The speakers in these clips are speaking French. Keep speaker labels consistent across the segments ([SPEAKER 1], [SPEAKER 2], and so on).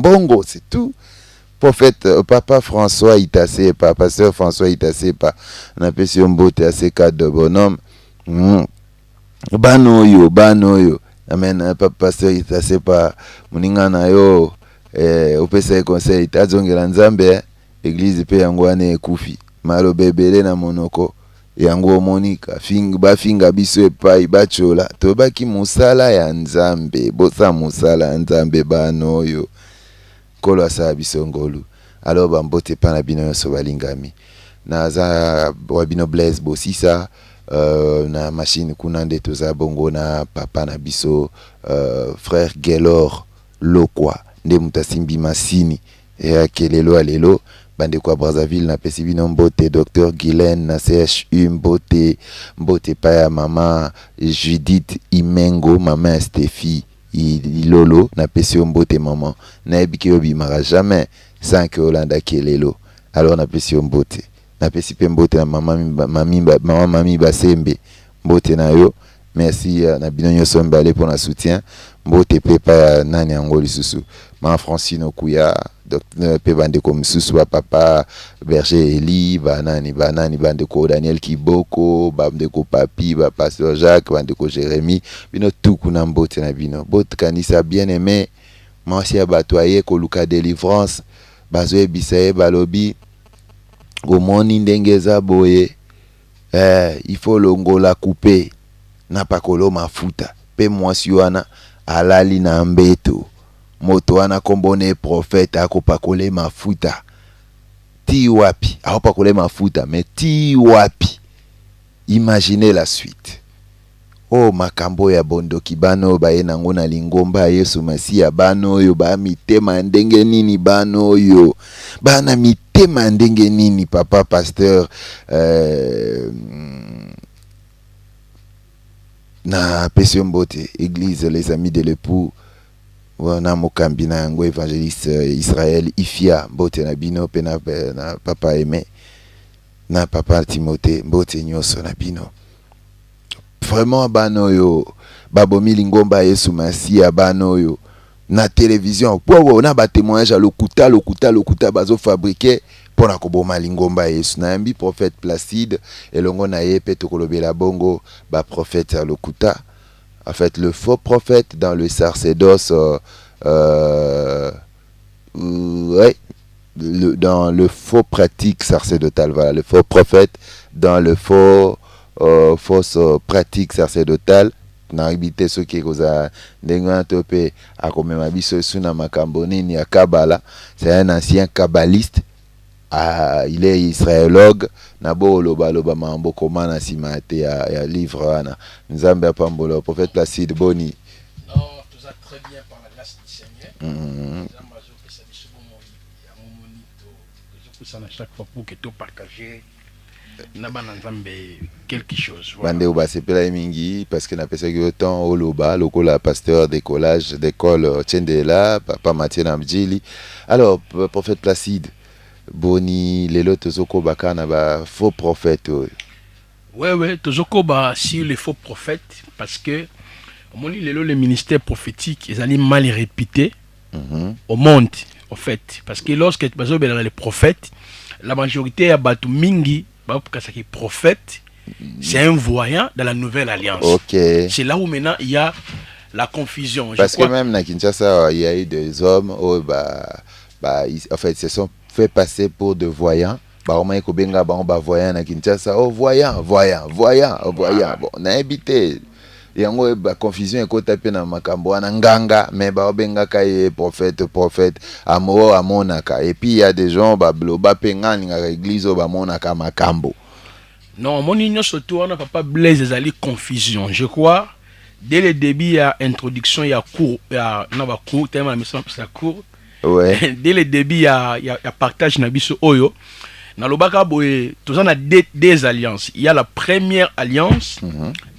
[SPEAKER 1] mbongo, c'est tout. Prophète papa François Itassé, pasteur François Itassé, on appelle ça mbote assez cadre de bonhomme. Banoyo. Amen, pasteur Itassé muninga na yo opesa conseil tazongela nzambe église pe yango ane ekufi malo bebele na monoko yango monika bafinga biso epai bachola tobaki musala ya nzambe bosa musala ya nzambe banoyo kolo asa biso ngolu alors bambote pa na bino nyonso balingami naza wabino Blaise Bosisa na machine kuna nde toza bongo na papa na biso frère Gelor Lokwa nde mutasimbi masini ya kelelo alelo bande kwa Brazzaville na pesi bino mbote Dr Guylaine na CHU mbote pa ya mama Judith Imengo mama Stéphie Ilolo na pesi mbote maman na ebiki obimara jamais sans que Olanda kelelo alors na pesi mbote na pesi pe mbote na mami basembe mbote na yo merci na bino nyonso mbale pour na soutien mbote pe pa nani yango lisusu ma Francine Okuya docteur pe bande ko msusu wa papa Berger Eli banani bande ko Daniel Kiboko bande ko Papi ba pasteur Jacques bande ko Jérémy bino tuku na mbote na bino bote kanisa bien aimé mwasi ya batoye ko luka délivrance bazoe bisaye balobi gomoni ndenge za boye il faut longola couper na pakolo mafuta pe mwasi wana alali na mbeto moto wana kombone prophète akopakole mafuta ti wapi akopakole mafuta mais ti wapi imaginez la suite oh makambo ya bondoki bano baye nango na lingomba Yesu Masia bano yo ba mitema ndenge nini bano yo bana mitema ndenge nini papa pasteur na Pession Mbote église les amis de l'époux wana mokambi na yango évangéliste Israël Ifia Mbote na bino pe na papa Aimé na papa Timothée Mbote nyonso na bino vraiment bano yo babomi lingomba Yesu Masia bano yo na télévision po na ba témoignage à lokuta bazo fabriquer pour na koboma lingomba Yesu na yambi prophète Placide elongo na ye pe tokolobela bongo ba prophète à lokuta en fait le faux prophète dans le sacerdoce dans le faux pratique sacerdotale voilà le faux prophète dans le fausse pratique sacerdotale na habité ceux qui koza ndenga topé akomema biso suna makambo nini ya kabala c'est un ancien kabbaliste il est israélogue na bo loba mambo komana simate ya livre wana nzambe apambola prophète Placide Boni
[SPEAKER 2] non tout ça très bien par la grâce du Seigneur chaque fois pour que tu partages quelque chose
[SPEAKER 1] bande oba sepela mingi parce que na pesa ki autant oloba lokola pasteur d'écolage d'école Tchendela papa Mathieu Namdjili alors prophète Placide Boni lelo tozoko bakana ba faux prophète
[SPEAKER 2] ouais tozoko ba sur les faux prophètes parce que moni lelo le ministère prophétique ils allaient mal réputé au monde en fait parce que lorsque tu bazo les prophètes la majorité ya batu mingi parce que prophète c'est un voyant dans la nouvelle alliance.
[SPEAKER 1] Okay.
[SPEAKER 2] C'est là où maintenant il y a la confusion.
[SPEAKER 1] Parce que même na Kinshasa il y a eu des hommes en fait se sont fait passer pour de voyants. Bon na Kinshasa voyant. Bon na habité yango ba confusion ekota pe na makambo wana nganga mais benga kaye prophète amonaka et puis il y a des gens bloba penga ninga église monaka makambo
[SPEAKER 2] non mon union surtout on n'a pas Blaise ezali confusion je crois dès le début il y a introduction il y a cours il y a na ba cours tellement la mission c'est la cours
[SPEAKER 1] ouais
[SPEAKER 2] dès le début il y a partage na biso oyo na lobaka boye tous on a des alliances il y a la première alliance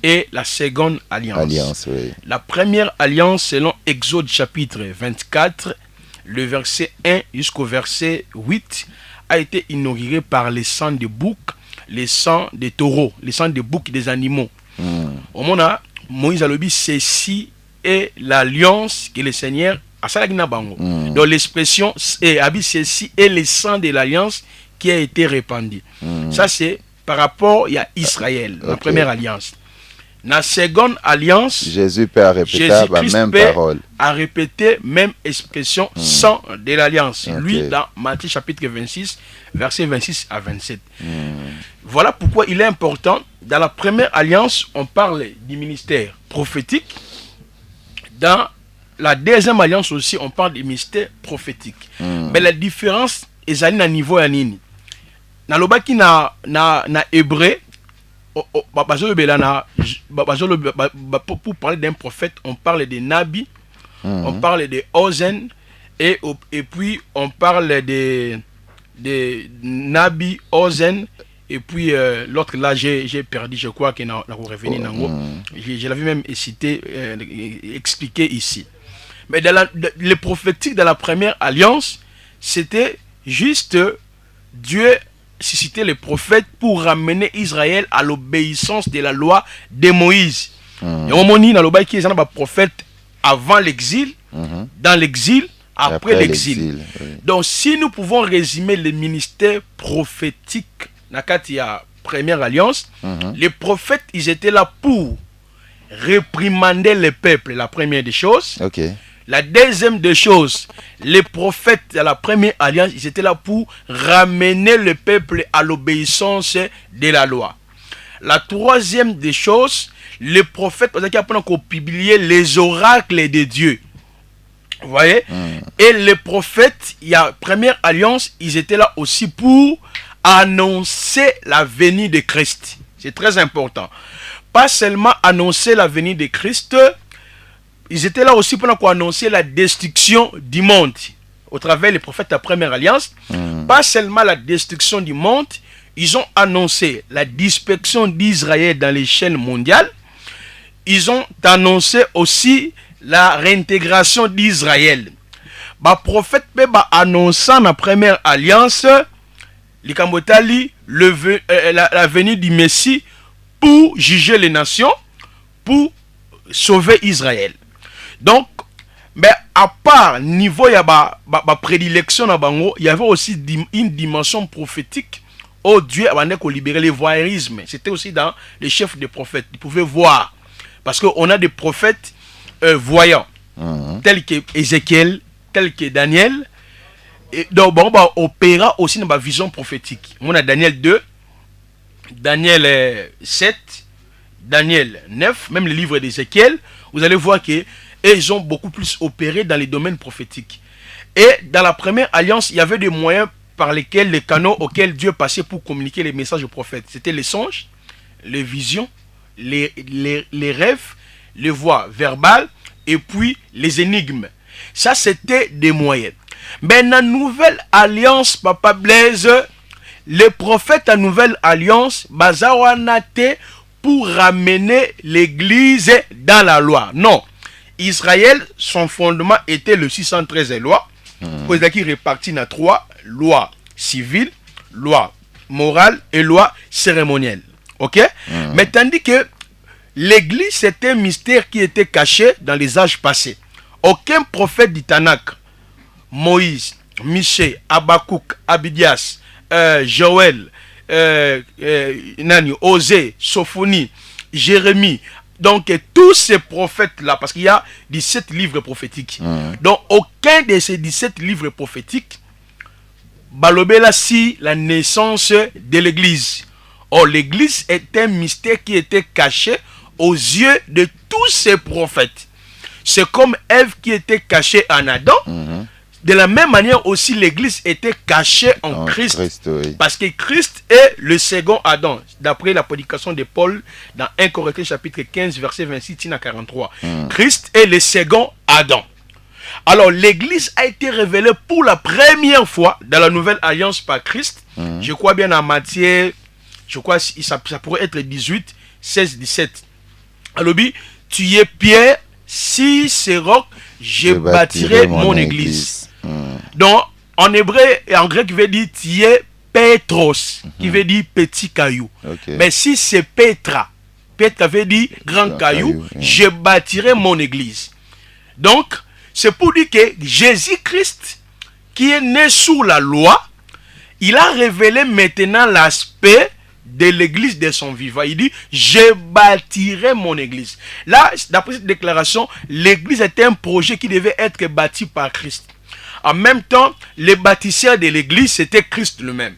[SPEAKER 2] et la seconde alliance
[SPEAKER 1] oui.
[SPEAKER 2] La première alliance selon Exode chapitre 24 le verset 1 jusqu'au verset 8 a été inaugurée par les sangs de boucs les sangs des taureaux les sangs de boucs des animaux au moment Moïse a dit ceci est l'alliance que le Seigneur Donc l'expression ceci est le sang de l'alliance qui a été répandu. Ça c'est par rapport à Israël, la première alliance. La seconde alliance,
[SPEAKER 1] Jésus peut répéter la même parole.
[SPEAKER 2] A répété même expression sang de l'alliance. Lui dans Matthieu chapitre 26, versets 26 à 27. Voilà pourquoi il est important. Dans la première alliance, on parle du ministère prophétique. Dans la deuxième alliance aussi, on parle du ministère prophétique. Mais la différence est à un niveau à nini. Dans le baki na hébreu, pour parler d'un prophète, on parle de Nabi, on parle de Ozen, et puis on parle de Nabi, Ozen, et puis l'autre là, j'ai perdu, je crois qu'il n'a pas revenu. Je l'avais même cité, expliqué ici. Mais dans le prophétique de la première alliance, c'était juste Dieu susciter les prophètes pour ramener Israël à l'obéissance de la loi de Moïse. Et on m'a dit dans le bail qu'il y a des prophètes avant l'exil, dans l'exil, après l'exil. Donc si nous pouvons résumer le ministère prophétique dans la première alliance, les prophètes, ils étaient là pour réprimander le peuple, la première des choses. La deuxième des choses, les prophètes de la première alliance, ils étaient là pour ramener le peuple à l'obéissance de la loi. La troisième des choses, les prophètes, qui ont publié les oracles de Dieu. Vous voyez? Et les prophètes, il y a première alliance, ils étaient là aussi pour annoncer la venue de Christ. C'est très important. Pas seulement annoncer la venue de Christ, ils étaient là aussi pour annoncer la destruction du monde au travers des prophètes de la première alliance. Pas seulement la destruction du monde, ils ont annoncé la dispersion d'Israël dans l'échelle mondiale. Ils ont annoncé aussi la réintégration d'Israël. Les prophètes peuvent annoncer dans la première alliance la venue du Messie pour juger les nations, pour sauver Israël. Donc, mais à part niveau ya prédilection na bango, il y avait aussi une dimension prophétique où Dieu a libéré le voyeurisme. C'était aussi dans les chefs des prophètes. Ils pouvaient voir. Parce qu'on a des prophètes voyants, tels que Ézéchiel, tels que Daniel. Et donc, on va opérer aussi dans la vision prophétique. On a Daniel 2, Daniel 7, Daniel 9, même le livre d'Ézéchiel. Vous allez voir que ils ont beaucoup plus opéré dans les domaines prophétiques. Et dans la première alliance, il y avait des moyens par lesquels, les canaux auxquels Dieu passait pour communiquer les messages aux prophètes. C'était les songes, les visions, les rêves, les voix verbales et puis les énigmes. Ça, c'était des moyens. Mais dans la nouvelle alliance, Papa Blaise, les prophètes à nouvelle alliance, bazawanate pour ramener l'église dans la loi. Non. Israël, son fondement était le 613 lois. Qui répartit dans 3 lois civiles, loi morale et loi cérémonielle. Ok? Mais tandis que l'église, c'était un mystère qui était caché dans les âges passés. Aucun prophète du Tanakh, Moïse, Michée, Habakkuk, Abdias, Joël, Osée, Sophonie, Jérémie, donc tous ces prophètes-là, parce qu'il y a 17 livres prophétiques. Donc aucun de ces 17 livres prophétiques balobela si la naissance de l'église. Or l'église est un mystère qui était caché aux yeux de tous ces prophètes. C'est comme Ève qui était cachée en Adam. De la même manière aussi, l'église était cachée en Christ. Oui. Parce que Christ est le second Adam. D'après la prédication de Paul dans 1 Corinthiens chapitre 15, verset 26 à 43. Christ est le second Adam. Alors l'église a été révélée pour la première fois dans la nouvelle alliance par Christ. Je crois bien en Matthieu, je crois que ça pourrait être 18, 16, 17. Alors, tu es Pierre, si c'est roc, je bâtirai mon église. Donc, en hébreu et en grec, il veut dire tu es Petros, qui veut dire petit caillou. Mais si c'est Petra, Petra veut dire grand caillou, je bâtirai mon église. Donc, c'est pour dire que Jésus-Christ, qui est né sous la loi, il a révélé maintenant l'aspect de l'église de son vivant. Il dit, je bâtirai mon église. Là, d'après cette déclaration, l'église était un projet qui devait être bâti par Christ. En même temps, le bâtisseur de l'église, c'était Christ lui-même.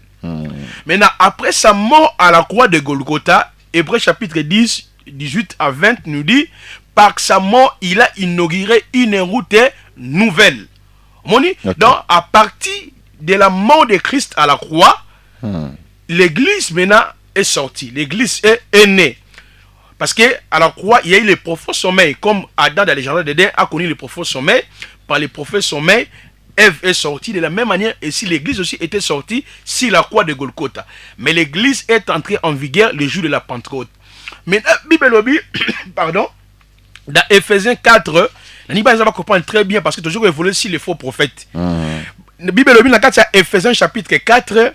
[SPEAKER 2] Maintenant, après sa mort à la croix de Golgotha, Hébreux chapitre 10, 18 à 20 nous dit, par sa mort, il a inauguré une route nouvelle. Okay. Donc, à partir de la mort de Christ à la croix, l'église maintenant est sortie. L'église est née. Parce que à la croix, il y a eu le profond sommeil. Comme Adam dans les jardins d'Éden a connu le profond sommeil, par le profond sommeil, Ève est sortie. De la même manière, et si l'église aussi était sortie, sur la croix de Golgotha. Mais l'église est entrée en vigueur le jour de la Pentecôte. Mais Bible lobby, pardon, dans Ephésiens 4, on va comprendre très bien parce que toujours évolué sur les faux prophètes. La Bible lobby dans Ephésiens chapitre 4,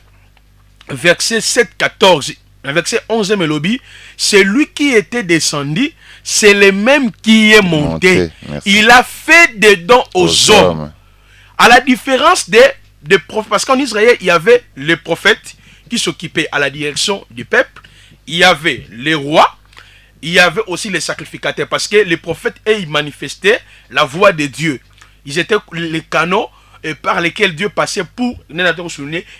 [SPEAKER 2] verset 7-14. Verset 11 lobby, c'est lui qui était descendu, c'est le même qui est monté. Il a fait des dons aux hommes. À la différence des prophètes, parce qu'en Israël, il y avait les prophètes qui s'occupaient à la direction du peuple, il y avait les rois, il y avait aussi les sacrificateurs, parce que les prophètes, ils manifestaient la voix de Dieu. Ils étaient les canaux par lesquels Dieu passait pour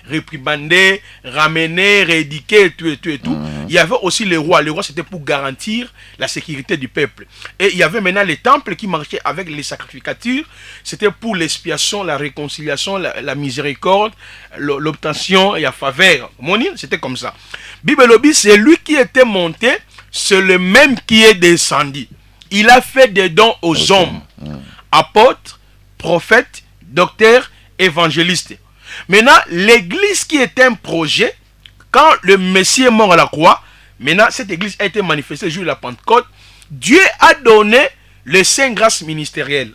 [SPEAKER 2] réprimander, ramener, rééduquer, et tout. Il y avait aussi les rois. Les rois, c'était pour garantir la sécurité du peuple. Et il y avait maintenant les temples qui marchaient avec les sacrificatures. C'était pour l'expiation, la réconciliation, la miséricorde, l'obtention et la faveur. C'était comme ça. Bible lobby, c'est lui qui était monté, c'est le même qui est descendu. Il a fait des dons aux hommes, apôtres, prophètes, docteur, évangéliste. Maintenant, l'église qui est un projet, quand le Messie est mort à la croix, maintenant cette église a été manifestée le jour de la Pentecôte. Dieu a donné les 5 grâces ministérielles.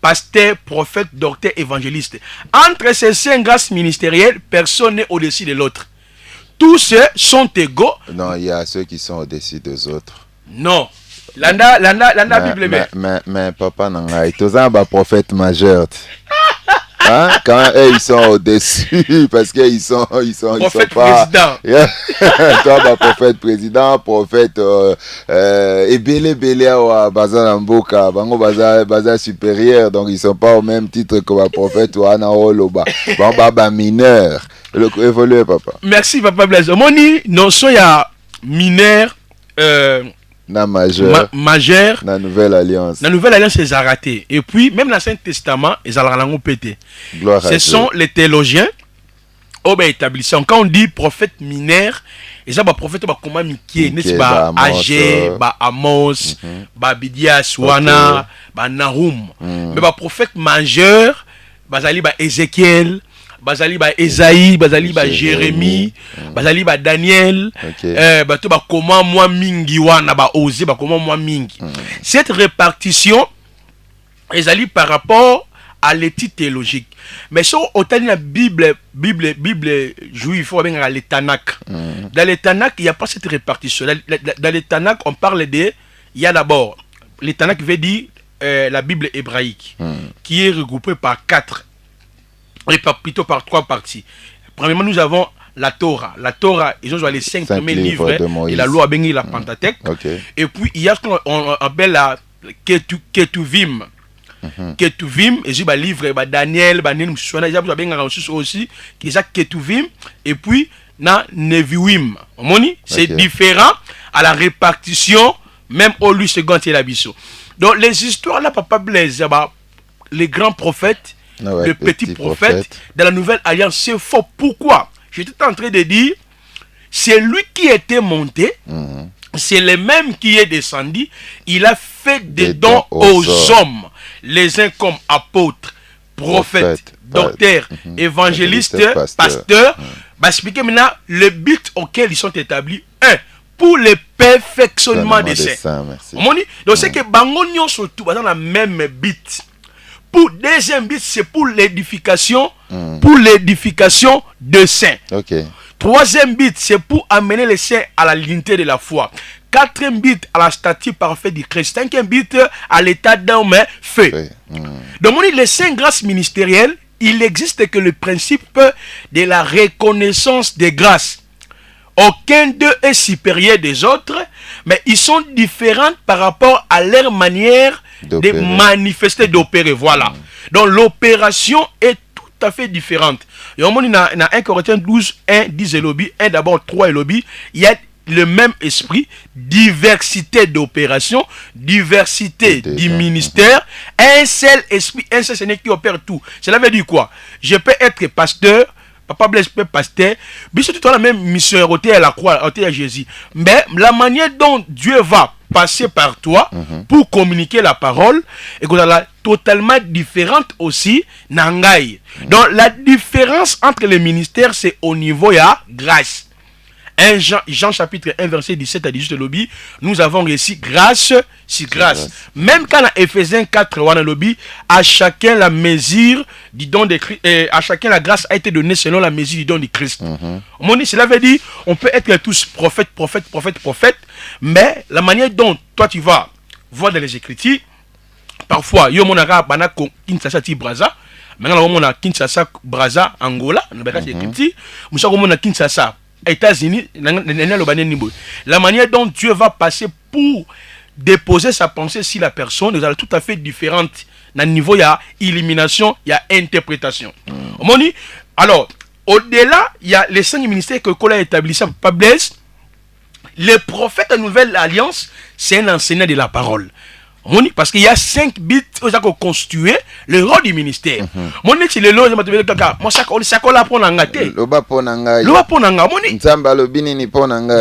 [SPEAKER 2] Pasteur, prophète, docteur, évangéliste. Entre ces 5 grâces ministérielles, personne n'est au-dessus de l'autre. Tous ceux sont égaux.
[SPEAKER 1] Non, il y a ceux qui sont au-dessus des autres.
[SPEAKER 2] Non. Landa Bible.
[SPEAKER 1] Mais papa, non, tous un prophète majeur. Hein? Quand eux, ils sont au-dessus, parce qu'ils sont
[SPEAKER 2] prophète
[SPEAKER 1] pas...
[SPEAKER 2] président.
[SPEAKER 1] Yeah. Toi, prophète président, prophète et belé à Bazanamboka, Bango Baza supérieur, donc ils sont pas au même titre que le prophète ou Anaoloba. Baba mineur. Évoluer, papa.
[SPEAKER 2] Merci, papa Blaise. Moni, non, il y a mineur.
[SPEAKER 1] Na majeur.
[SPEAKER 2] Majeur.
[SPEAKER 1] La nouvelle alliance.
[SPEAKER 2] La nouvelle alliance, ils ont raté. Et puis, même l'Ancien Testament, ils ont pété. Ce sont les théologiens au établissement. Quand on dit prophète mineur, ils ont des prophètes comme Mickey, n'est-ce pas? Agé, Amos, Bidias, Wana, Nahum. Mais les prophètes majeurs, Bazali, Ézéchiel, Bazali ba Esaïe, Bazali ba Jérémie, Bazali ba Daniel, bato ba comment moi mingi wana ba osé ba comment moi mingi. Cette répartition Esaïe par rapport à l'éthique théologique. Mais si on a la Bible juive, il faut bien les Tanakh. Dans les Tanakh, il n'y a pas cette répartition. Dans les Tanakh, on parle de, il y a d'abord les Tanakh veut dire la Bible hébraïque, qui est regroupée par 4. Et plutôt par 3 parties. Premièrement, nous avons la Torah. La Torah, ils ont les 5 premiers livres et la loi Bengi, la Pentateuque. Et puis, il y a ce qu'on appelle la Ketuvim. Ketuvim, et j'ai livre Daniel, Daniel, aussi, qui est Ketuvim. Et puis, na Neviwim. C'est différent à la répartition, même au lui second et l'abisso. Donc, les histoires là, papa Blaise, les grands prophètes, le petit prophète de la nouvelle alliance, c'est faux. Pourquoi? J'étais en train de dire, c'est lui qui était monté, c'est le même qui est descendu, il a fait des dons aux hommes, les uns comme apôtres, prophètes, docteurs, évangélistes, pasteurs. Expliquer maintenant le but auquel ils sont établis. Pour le perfectionnement des saints. Donc c'est que Bangonio surtout dans la même but. Pour deuxième but, c'est pour l'édification, de saints. Troisième but, c'est pour amener les saints à la dignité de la foi. Quatrième but, à la statue parfaite du Christ. Cinquième but, à l'état d'homme fait. Donc, on dit les saints grâces ministérielles, il n'existe que le principe de la reconnaissance des grâces. Aucun d'eux est supérieur des autres, mais ils sont différents par rapport à leur manière de manifester, d'opérer. Voilà. Donc, l'opération est tout à fait différente. Et au moins, il y a 1 Corinthiens 12, 1, 10 et lobby, 1 d'abord, 3 et lobby. Il y a le même esprit, diversité d'opération, diversité du ministère, un seul esprit, un seul Seigneur qui opère tout. Cela veut dire quoi? Je peux être pasteur, Papa Blaise peut être pasteur, mais c'est tout la même mission à la croix, à Jésus. Mais la manière dont Dieu va passer par toi pour communiquer la parole est totalement différente aussi nangai. Donc la différence entre les ministères, c'est au niveau de la grâce. Jean chapitre 1 verset 17 à 18 de lobby, nous avons réussi grâce sur grâce. Même quand dans Ephésiens 4 on a lobby, à chacun la mesure du don de Christ, à chacun la grâce a été donnée selon la mesure du don de Christ. Cela veut dire on peut être tous prophètes, mais la manière dont toi tu vas voir dans les Écritures, parfois yo monaka banako Kinshasa ti Braza, maintenant on a Kinshasa Braza Angola, on a des Écritures, musa on a Kinshasa États-Unis, la manière dont Dieu va passer pour déposer sa pensée sur la personne est tout à fait différente. Dans le niveau, il y a élimination, il y a interprétation. Alors, au-delà, il y a les 5 ministères que Kola a établi, pas Blaise. Le prophète de Nouvelle Alliance, c'est un enseignant de la parole. Parce qu'il y a 5 bits qui ont constitué le rôle du ministère. Moi, c'est le lot de moi, ça colle pour n'engater.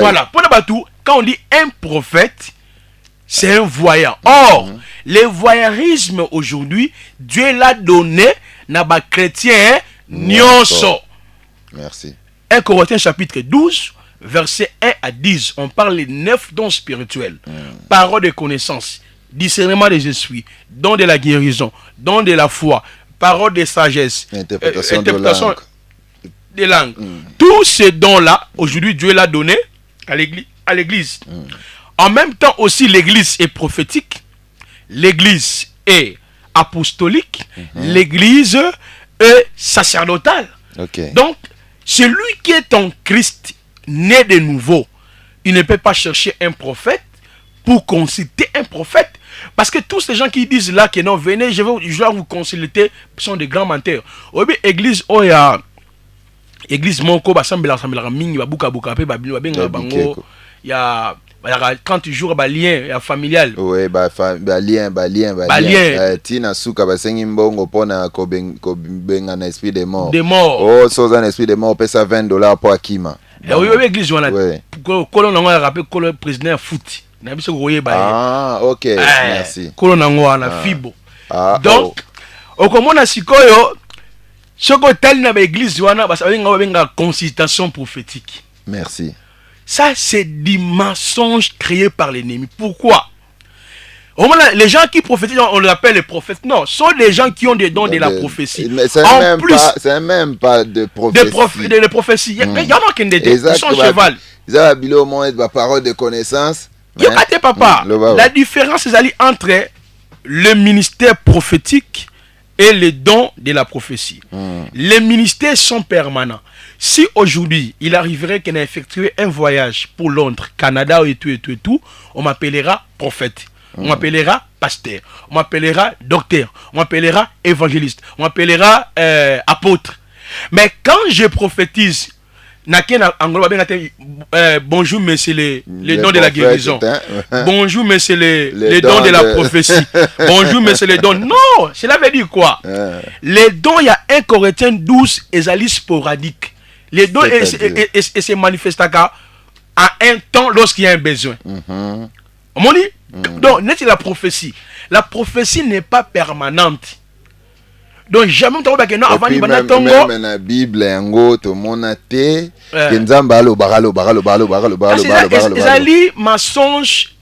[SPEAKER 2] Voilà, quand on dit un prophète, c'est un voyant. Or, le voyeurisme aujourd'hui, Dieu l'a donné à des chrétiens nyonso.
[SPEAKER 1] Merci.
[SPEAKER 2] 1 Corinthiens chapitre 12, verset 1 à 10. On parle des 9 dons spirituels. Parole de connaissance, discernement des esprits, don de la guérison, don de la foi, parole de sagesse,
[SPEAKER 1] interprétation
[SPEAKER 2] des langues. Tous ces dons-là, aujourd'hui, Dieu l'a donné à l'église. En même temps aussi, l'église est prophétique, l'église est apostolique, l'église est sacerdotale. Donc, celui qui est en Christ, né de nouveau, il ne peut pas chercher un prophète pour consulter un prophète. Parce que tous ces gens qui disent là que non, venez, je vais vous consulter, sont des grands menteurs. Au bien, église, oh, il y a église Monko, il y a 30 jours, lien familial.
[SPEAKER 1] Oui, lien. Tina Souka, Mbongo, Pona, Kobenga, un esprit de mort.
[SPEAKER 2] Des morts.
[SPEAKER 1] Oh, sans un esprit de mort, paie ça $20 pour Akima.
[SPEAKER 2] Oui, l'église, on a rappelé que le président foot.
[SPEAKER 1] Ah, ok, merci.
[SPEAKER 2] Fibo. Donc, comme on a sikoyo, ce que tel n'a pas église, on a une consultation prophétique.
[SPEAKER 1] Merci.
[SPEAKER 2] Ça, c'est des mensonges créés par l'ennemi. Pourquoi? Les gens qui prophétisent, on les appelle les prophètes. Non, ce sont des gens qui ont des dons de la prophétie.
[SPEAKER 1] C'est même pas de prophétie.
[SPEAKER 2] De prophétie. Il y en a qui sont cheval.
[SPEAKER 1] Ils ont la parole de connaissance.
[SPEAKER 2] Papa, la différence est entre le ministère prophétique et les dons de la prophétie. Les ministères sont permanents. Si aujourd'hui, il arriverait qu'on ait effectué un voyage pour Londres, Canada et tout, on m'appellera prophète. On m'appellera pasteur. On m'appellera docteur. On m'appellera évangéliste. On m'appellera apôtre. Mais quand je prophétise, bonjour, monsieur les dons de la guérison. Bonjour, monsieur les dons de la prophétie. Bonjour, monsieur les dons. Non, cela veut dire quoi? Les dons, il y a 1 Corinthiens 12 et sporadique. Les dons et se manifestent à un temps lorsqu'il y a un besoin. On dit, donc, n'est-ce la prophétie? La prophétie n'est pas permanente. Donc jamais tu vas non avant
[SPEAKER 1] même la Bible yango to monate kenzamba lo baralo
[SPEAKER 2] ezali mensonge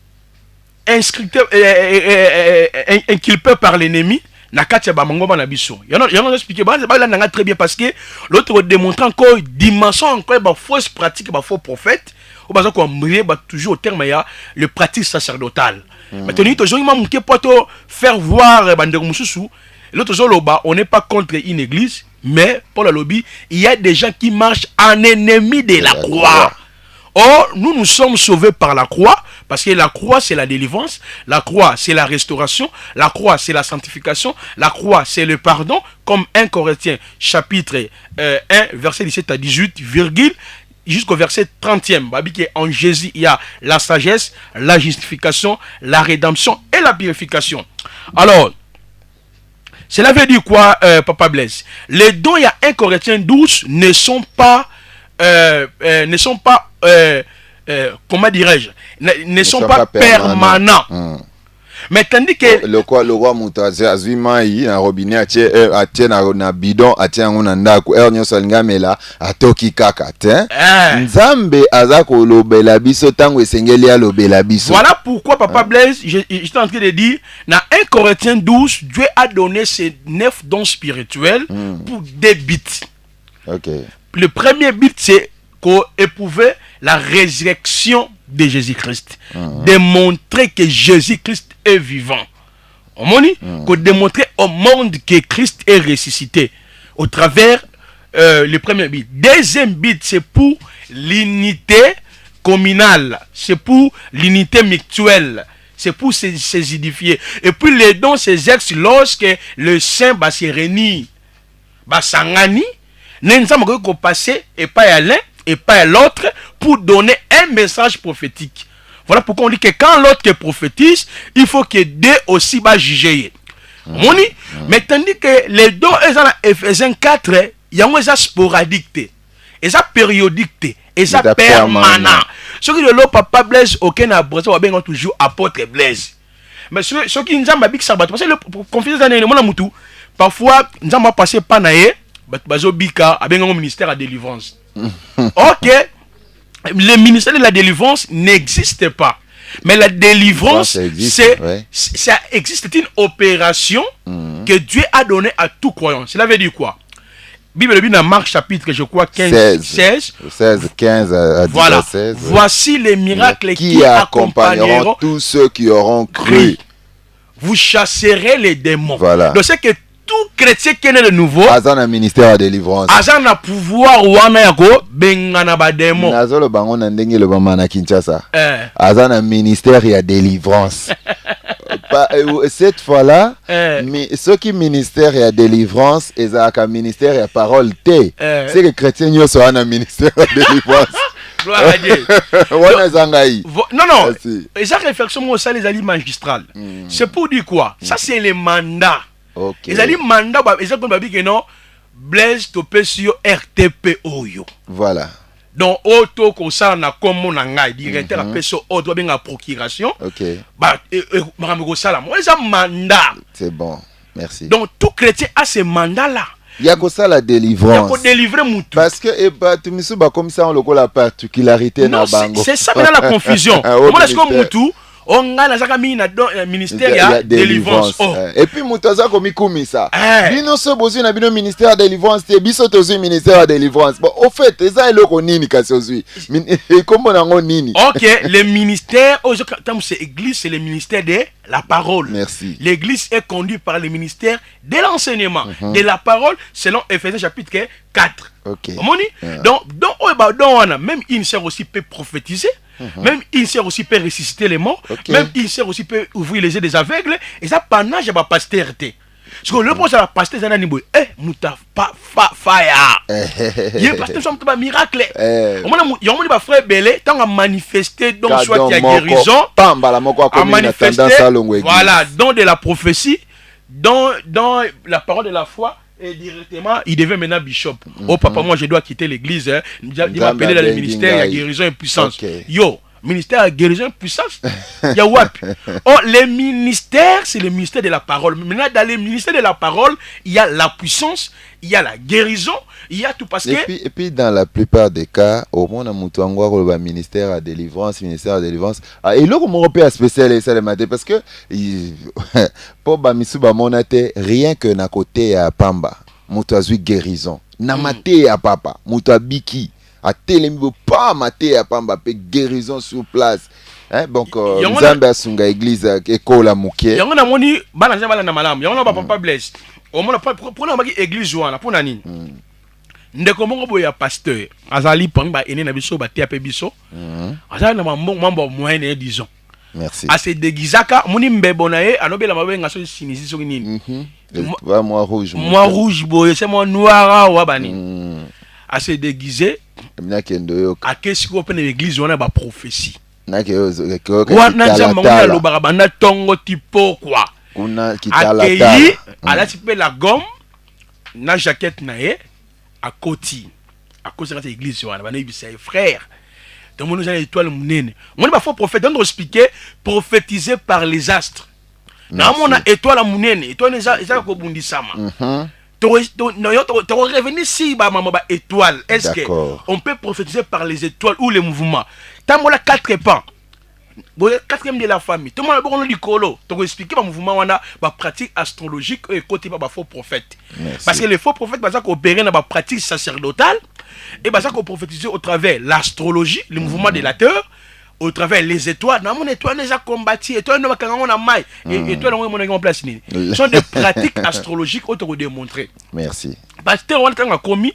[SPEAKER 2] inculpé par l'ennemi Nakatia Bamangoba Nabiso. Il y en a expliqué, là très bien parce que l'autre démontre encore dimension encore bah fausse pratique, bah faux prophète. Au bas qu'on bah toujours au terme il y a le pratique sacerdotal. Maintenant toujours il m'a manqué pour faire voir Bandero Moussou. L'autre jour on n'est pas contre une église, mais pour le lobby il y a des gens qui marchent en ennemi de la croix. Or, nous sommes sauvés par la croix, parce que la croix, c'est la délivrance, la croix, c'est la restauration, la croix, c'est la sanctification, la croix, c'est le pardon, comme 1 Corinthiens, chapitre 1, verset 17 à 18, virgule, jusqu'au verset 30e. En Jésus, il y a la sagesse, la justification, la rédemption et la purification. Alors, cela veut dire quoi, Papa Blaise? Les dons, il y a 1 Corinthiens 12, ne sont pas comment dirais-je, ne sont pas permanents. Mais tandis que
[SPEAKER 1] le roi Moutazi azwimai na robinet atie na bidon atie yango na ndako nyonso alingamela atoki kaka te nzambe aza kolobela biso tango esengeli alobela biso. Voilà
[SPEAKER 2] pourquoi Papa Blaise, j'étais en train de dire dans 1 Corinthiens 12, Dieu a donné ses 9 dons spirituels pour des buts. Le premier but, c'est qu'éprouver la résurrection de Jésus-Christ. Démontrer que Jésus-Christ est vivant. On dit que démontrer au monde que Christ est ressuscité. Au travers le premier but. Deuxième but, c'est pour l'unité communale. C'est pour l'unité mutuelle. C'est pour s'édifier. Et puis les dons s'exercent lorsque le saint se réunit. Sangani. Nous sommes passer et pas à l'un et pas à l'autre pour donner un message prophétique. Voilà pourquoi on dit que quand l'autre prophétise, il faut que deux aussi va juger. Mais tandis que les dons, ils ont Ephésiens 4, il y a un sporadique, ils ont périodique, ils ont permanent. Ce qui est là, Papa Blaise, aucun abrasé, on va toujours apôtre Blaise. Mais ce qui nous a dit que ça va passer, le conflit des années, parfois, nous avons passé par naïe. Bazobika a bien un ministère à délivrance. Ok, le ministère de la délivrance n'existe pas. Mais la délivrance, ça existe. C'est une opération que Dieu a donnée à tout croyant. Cela veut dire quoi? Bible dans Marc chapitre, je crois, 16,
[SPEAKER 1] 15 à 16.
[SPEAKER 2] Voilà. Voici les miracles qui accompagneront
[SPEAKER 1] tous ceux qui auront cru.
[SPEAKER 2] Vous chasserez les démons.
[SPEAKER 1] Voilà.
[SPEAKER 2] Donc c'est que tout chrétien qui est né de nouveau,
[SPEAKER 1] Azan a ministère de délivrance.
[SPEAKER 2] Azan a pouvoir wana yako bengana ba démon.
[SPEAKER 1] Nazo le bango na ndenge le bama na Kinshasa. Azan a ministère de délivrance. Cette fois-là, ceux qui ministère de délivrance, ils ont un ministère de parole T. C'est que les chrétiens sont un ministère de délivrance.
[SPEAKER 2] Gloire à Dieu. Non. Et ça réflexion au sein des alliés magistrales. C'est pour dire quoi? Ça c'est les mandats. Les alliés mandats, ils ont dit que non, Blaise topé sur RTP Oyo.
[SPEAKER 1] Voilà.
[SPEAKER 2] Donc auto comme ça na comme mon ngai directeur a fait so auto bien la procuration.
[SPEAKER 1] OK.
[SPEAKER 2] Ça là, moi ça mandat.
[SPEAKER 1] C'est bon. Merci.
[SPEAKER 2] Donc tout chrétien a ce mandat là.
[SPEAKER 1] Il y a que ça la délivrance.
[SPEAKER 2] Il y a que délivrer moutou.
[SPEAKER 1] Parce que tu me souviens comme ça on le la particularité na bango.
[SPEAKER 2] C'est ça maintenant la confusion. Comment est-ce que moutou on a la mis na ministère de délivrance.
[SPEAKER 1] Et puis mutaza komi kumisa. Bino so bozi na bino ministère de délivrance, te biso tozi ministère de délivrance. Bon au fait, eza eloko nini kasozui. Comment nango nini?
[SPEAKER 2] OK, le ministère c'est église, c'est le ministère de la parole.
[SPEAKER 1] Merci.
[SPEAKER 2] L'église est conduite par le ministère de l'enseignement, de la parole selon Ephésiens chapitre 4.
[SPEAKER 1] OK.
[SPEAKER 2] Donc même une sœur aussi peut prophétiser. Même il sert aussi peut ressusciter les morts. Même il sert aussi peut ouvrir les yeux des aveugles. Et ça pendant j'ai pas postérité. Parce que le projet la pasteur c'est un niveau muta fire. Il est pasteur ça un miracle. On m'a dit frère Belé tant à manifester donc soit qui a guérison. À manifester. Voilà, dans de la prophétie, dans la parole de la foi. Et directement, il devait maintenant bishop. Oh papa, moi je dois quitter l'église. Il m'a appelé dans le ministère, il y a guérison et puissance. Yo, Ministère de guérison et puissance. Il y a WAP. Oh, les ministères, c'est le ministère de la parole. Maintenant, dans le ministère de la parole, il y a la puissance, il y a la guérison, il y a tout parce que...
[SPEAKER 1] Et puis dans la plupart des cas, au moins, on a un ministère de délivrance, et là, on peut spécial ça le matin parce que pour Bamisuba Monate, rien que na côté à Pamba, Moutazui guérison. Na maté à papa, Moutabiki. A télémbo pas maté à Pamba, guérison sur place. Hein, donc, Nzambe Sunga église école à Mouké.
[SPEAKER 2] Yango na moni bana nzamba na malam. Yango na papa bless. O mona pour na baki église joana pour na nini. Ndeko mongo boya pasteur. Azali panga ene na biso ba te apé biso. Azali na mambo moyen disons.
[SPEAKER 1] Merci.
[SPEAKER 2] A se déguisaka moni mbebo na ye anobela mabenga so sinisi so nini.
[SPEAKER 1] Moi rouge.
[SPEAKER 2] Moi rouge boye c'est moi noir wa bani. A se déguiser. A qu'est-ce qu'on peut l'église on a ba prophétie. Wana nzamba mona lobaka banda tongo tipo quoi.
[SPEAKER 1] Kuna kitala
[SPEAKER 2] ta. Ala tipe la gomme na jaquette na ye à côté. À cause de cette église wana bana ibisa frère. Donc nous avons étoile munene. Moi ba faux prophète donc expliquer prophétiser par les astres. Na mona étoile munene, étoile eza ko bundisama. Tu revenir si ba étoile. Est-ce que on peut prophétiser par les étoiles ou les mouvements? Tant la 4 pans. Quatrième de la famille. Tout le monde a dit colo. Tu expliquer le mouvement on a pratique astrologique et côté pas faux prophète. Parce que les faux prophètes bah ça opérer dans la pratique sacerdotale et bah ça prophétiser au travers l'astrologie, le mouvement de la terre, au travers les étoiles. Non mon étoile les a combattu. Étoile no bakanga on a maille. Étoile on a en place ni. Ce sont des pratiques astrologiques auto démontrer.
[SPEAKER 1] Merci.
[SPEAKER 2] Parce que on a commis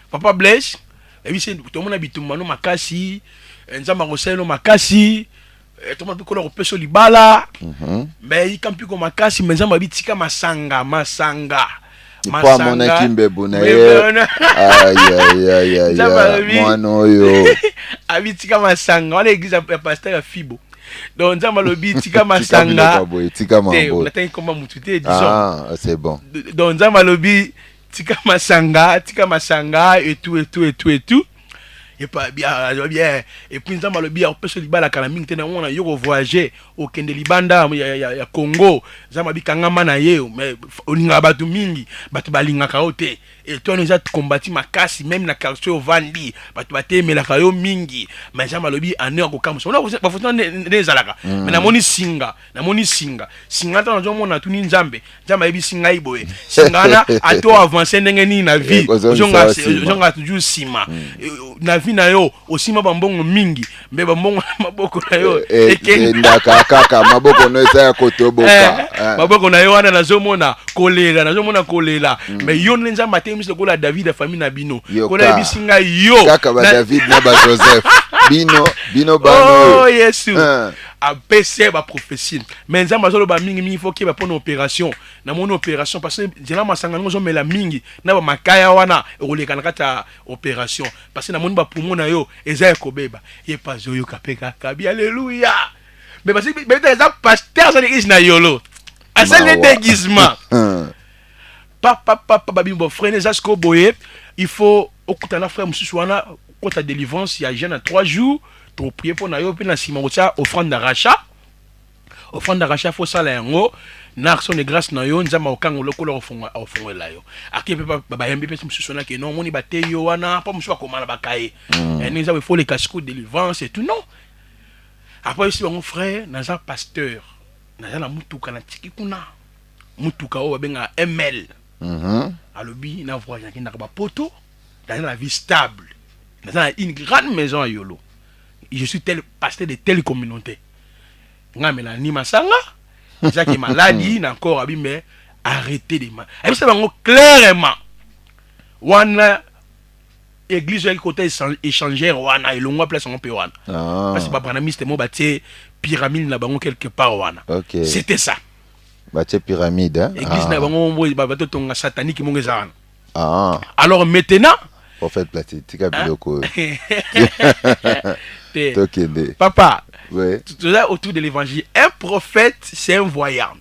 [SPEAKER 2] papa Blaise et puis c'est tout le monde habite mano makasi, nzamba roselo makasi. Tout le monde peut qu'on peut sur libala. Mais il campi comme makasi mais nzamba bitika masanga.
[SPEAKER 1] Pas mon akimbe bonaye. Aïe. Moi non yo.
[SPEAKER 2] Abitika masanga. On est église à pasteur Fibo. Donc nzamba lobi tika masanga.
[SPEAKER 1] Tika mambo.
[SPEAKER 2] On attend comment mutute disons.
[SPEAKER 1] Ah, c'est bon.
[SPEAKER 2] Donc nzamba lobi tika masanga et tout. Et pas bien et puis nzamba lobi on peut se libala kana mingi tena on a yo voyager au Kende Libanda ya Congo nzamba bikanga mana ye mais olinga batu mingi batu balinga kaote et toi nous a combattu makasi même na quartier au Vandi batu batemela kayo mingi mais nzamba lobi aneo ko kamuso on a ba les alaka mais na moni singa tant nzo mona tuni nzambe yebi singa iboye singa na ato avancer ndenge ni na vie jonga toujours sima na vie na yo osima bambongo mingi mbe bambongo maboko na yo
[SPEAKER 1] ekenda kaka maboko no esa ya kotoboka
[SPEAKER 2] maboko na yo wana nazomona kolela mais yo nza matin miso kola David famille na bino kola bisinga yo
[SPEAKER 1] kaka ba David na ba Joseph bino bano
[SPEAKER 2] oh yesu a baissé ba prophétie mais nzamba zolo ba mingi il faut qu'il va pour une opération na mon opération parce que jela masanga ngo mela mingi na ba makaya wana oleka na kata opération parce que na mon ba poumon na yo eza ekobeba ye pas yo kapeka kabi alléluia mais parce que mais ça pasteur ça l'église na yolo à ça le déguisement papa babimbo frère les asko boye il faut okutana frère mususu wana kota délivrance ya jeune à 3 jours pour prier pour na yo pe na sima kotia offrande d'achat faut ça la yango na action de grâce na yo nzama okango lokolo ofongo la yo akipe ba yambi pe mususu na ke non moni bate yo wana pas mususu komana bakaye et nous il faut les cascos de délivrance et tout non après aussi mon frère naza pasteur naza na mutuka na tiki kuna mutuka o babenga ML alobi na voyage qui na ba poto dans la vie stable dans une grande maison à Yolo. Je suis tel pasteur de telle communauté. Ngamela ni masanga, ça qui est maladie, encore abîmé, arrêtez de mal. Et c'est vraiment clairement. Wana église qui côté échangère wana et longue place en wana. Parce que papa nami c'était mo bâti pyramide na bango quelque part wana. C'était ça.
[SPEAKER 1] Bâti pyramide hein.
[SPEAKER 2] Église na bango bato tonga satanique mo ngeza wana. Alors maintenant
[SPEAKER 1] prophète plastique biloko.
[SPEAKER 2] Papa, tout ça autour de l'évangile. Un prophète, c'est un voyant.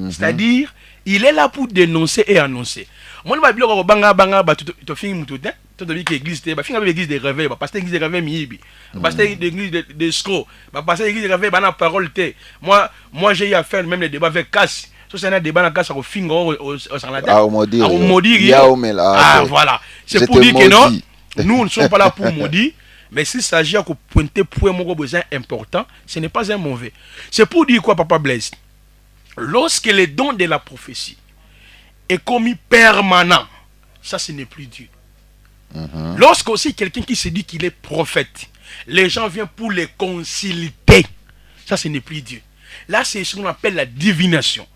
[SPEAKER 2] C'est-à-dire, il est là pour dénoncer et annoncer. Moi, je vais banga, tu finis mon tout, Tout de l'église, l'église des réveils, pasteur l'église des réveils, miibi. Pasteur l'église des scros, pasteur l'église des réveils, la parole té. Moi j'ai eu à faire même les débats avec Casse. C'est un débat dans Casse au fingo au maudire. Ah voilà. C'est pour dire que non, nous ne sommes pas là pour maudire, mais s'il s'agit de pointer point mon besoin important, ce n'est pas un mauvais. C'est pour dire quoi, Papa Blaise? Lorsque le don de la prophétie est commis permanent, ça ce n'est plus Dieu. Lorsque aussi quelqu'un qui se dit qu'il est prophète, les gens viennent pour les consulter, ça ce n'est plus Dieu. Là c'est ce qu'on appelle la divination.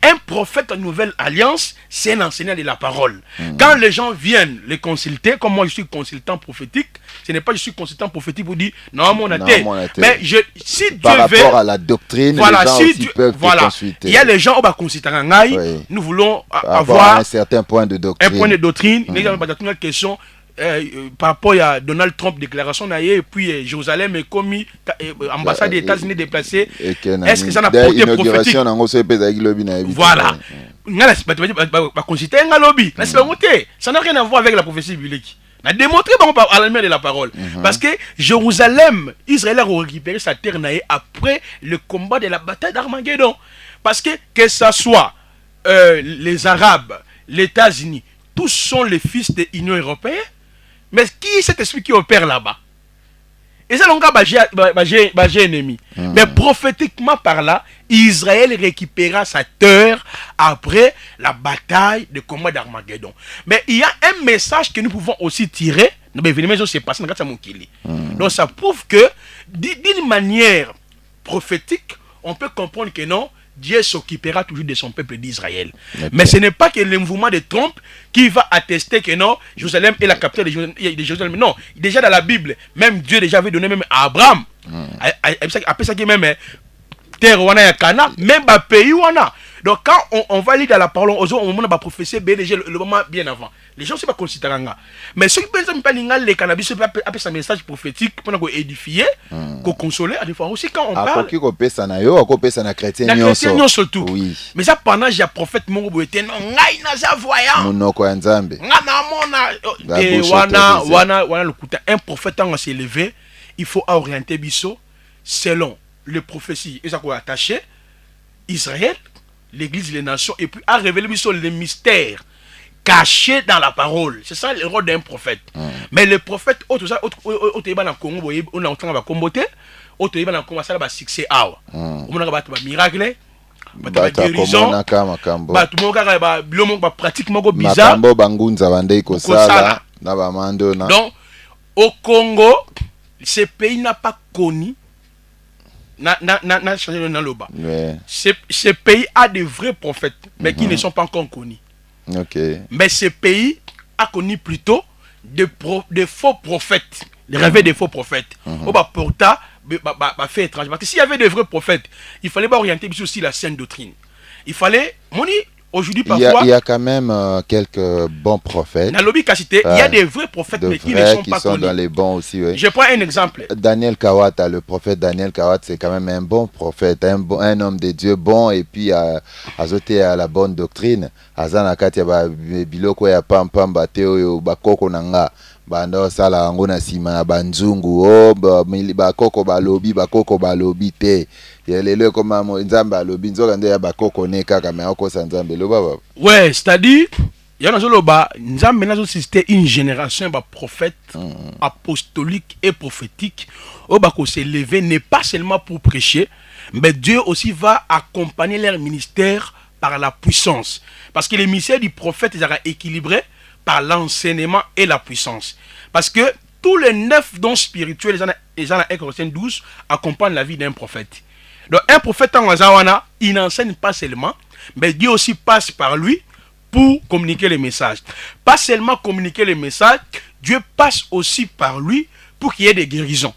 [SPEAKER 2] Un prophète en nouvelle alliance, c'est un enseignant de la parole. Quand les gens viennent les consulter, comme moi je suis consultant prophétique, ce n'est pas je suis consultant prophétique pour dire non mon athée. Mais si Dieu
[SPEAKER 1] par
[SPEAKER 2] veut,
[SPEAKER 1] rapport à la doctrine,
[SPEAKER 2] voilà,
[SPEAKER 1] les gens
[SPEAKER 2] si
[SPEAKER 1] aussi
[SPEAKER 2] Dieu,
[SPEAKER 1] peuvent
[SPEAKER 2] voilà,
[SPEAKER 1] consulter.
[SPEAKER 2] il y a les gens qui vont consulter en Ngaï, nous voulons avoir
[SPEAKER 1] un certain point de doctrine.
[SPEAKER 2] Un point de doctrine. Les gens vont une question par rapport à Donald Trump déclaration et puis Jérusalem est commis ambassade des États-Unis déplacée. Est-ce que ça n'a porté prophétique? Voilà. Ça n'a rien à voir avec la prophétie biblique. On a démontré à la lumière de la parole. Parce que Jérusalem, Israël a récupéré sa terre après le combat de la bataille d'Armageddon. Parce que ça soit les Arabes, les États-Unis, tous sont les fils de l'Union européenne. Mais qui est cet esprit qui opère là-bas? Et ça, j'ai ennemi. Mais prophétiquement par là, Israël récupéra sa terre après la bataille de combat d'Armageddon. Mais il y a un message que nous pouvons aussi tirer. Donc ça prouve que d'une manière prophétique, on peut comprendre que non, Dieu s'occupera toujours de son peuple d'Israël. Mais ce n'est pas que le mouvement de Trump qui va attester que non, Jérusalem est la capitale de Jérusalem. Non, déjà dans la Bible, même Dieu déjà avait donné même à Abraham. Après ça qui même terre wana ya Cana, même ba pays wana. Donc quand on va lire dans la parole, au moment de la prophétie, déjà le moment bien avant. Les gens ne sont pas considérés. Mais ceux qui pensent que les cannabis après sa message prophétique pour édifier, pour consoler, à des fois aussi quand on parle. Chrétien surtout. Oui. Mais ça pendant j'ai prophète mon était non ngai na za voyant.
[SPEAKER 1] Monoko nzambe.
[SPEAKER 2] Wana le kuta un prophète quand s'est levé, il faut orienter biso selon les prophéties et ça qu'on attaché Israël, l'église, les nations et puis à révéler biso les mystères caché dans la parole. C'est ça le rôle d'un prophète. Mais le prophète, autre ça, autre dans Congo, on a en train de combattre, autre dans Congo, ça va succès à. On a battu miracle, battu guérison, battu mon pratiquement bizarre. Donc au Congo, ce pays n'a pas connu. N'a changé dans le bas. Ce pays a de vrais prophètes, mais qui ne sont pas encore connus. Mais ce pays a connu plutôt de faux prophètes, les réveils des faux prophètes. Pourtant, fait étrange. Parce que s'il y avait de vrais prophètes, il fallait pas orienter aussi la saine doctrine. Il fallait, aujourd'hui parfois.
[SPEAKER 1] Il y a quand même quelques bons prophètes.
[SPEAKER 2] Il y a des vrais prophètes, mais qui ne sont pas connus.
[SPEAKER 1] Dans les bons aussi, oui.
[SPEAKER 2] Je prends un exemple.
[SPEAKER 1] Daniel Kawata, le prophète Daniel Kawata, c'est quand même un bon prophète, un homme de Dieu bon et puis azoté à la bonne doctrine. Azana katia ba biloko ya pam bateo yo bakoko nanga. Bando sala ngona sima na banzungu bakoko balobi te yelele koma nzambe alobi nzoka nde ya bakoko ne kaka me akosa nzambe lo baba.
[SPEAKER 2] Ouais, c'est-à-dire yana zoloba nzambe nazo c'était une génération de prophètes apostoliques et prophétiques au bako se lever n'est pas seulement pour prêcher, mais Dieu aussi va accompagner leur ministère par la puissance, parce que les ministères du prophète ils sont équilibrés par l'enseignement et la puissance. Parce que tous les 9 dons spirituels, les gens à 1 Corinthiens 12, accompagnent la vie d'un prophète. Donc un prophète en Wazawana, il n'enseigne pas seulement, mais Dieu aussi passe par lui pour communiquer les messages. Pas seulement communiquer les messages, Dieu passe aussi par lui pour qu'il y ait des guérisons.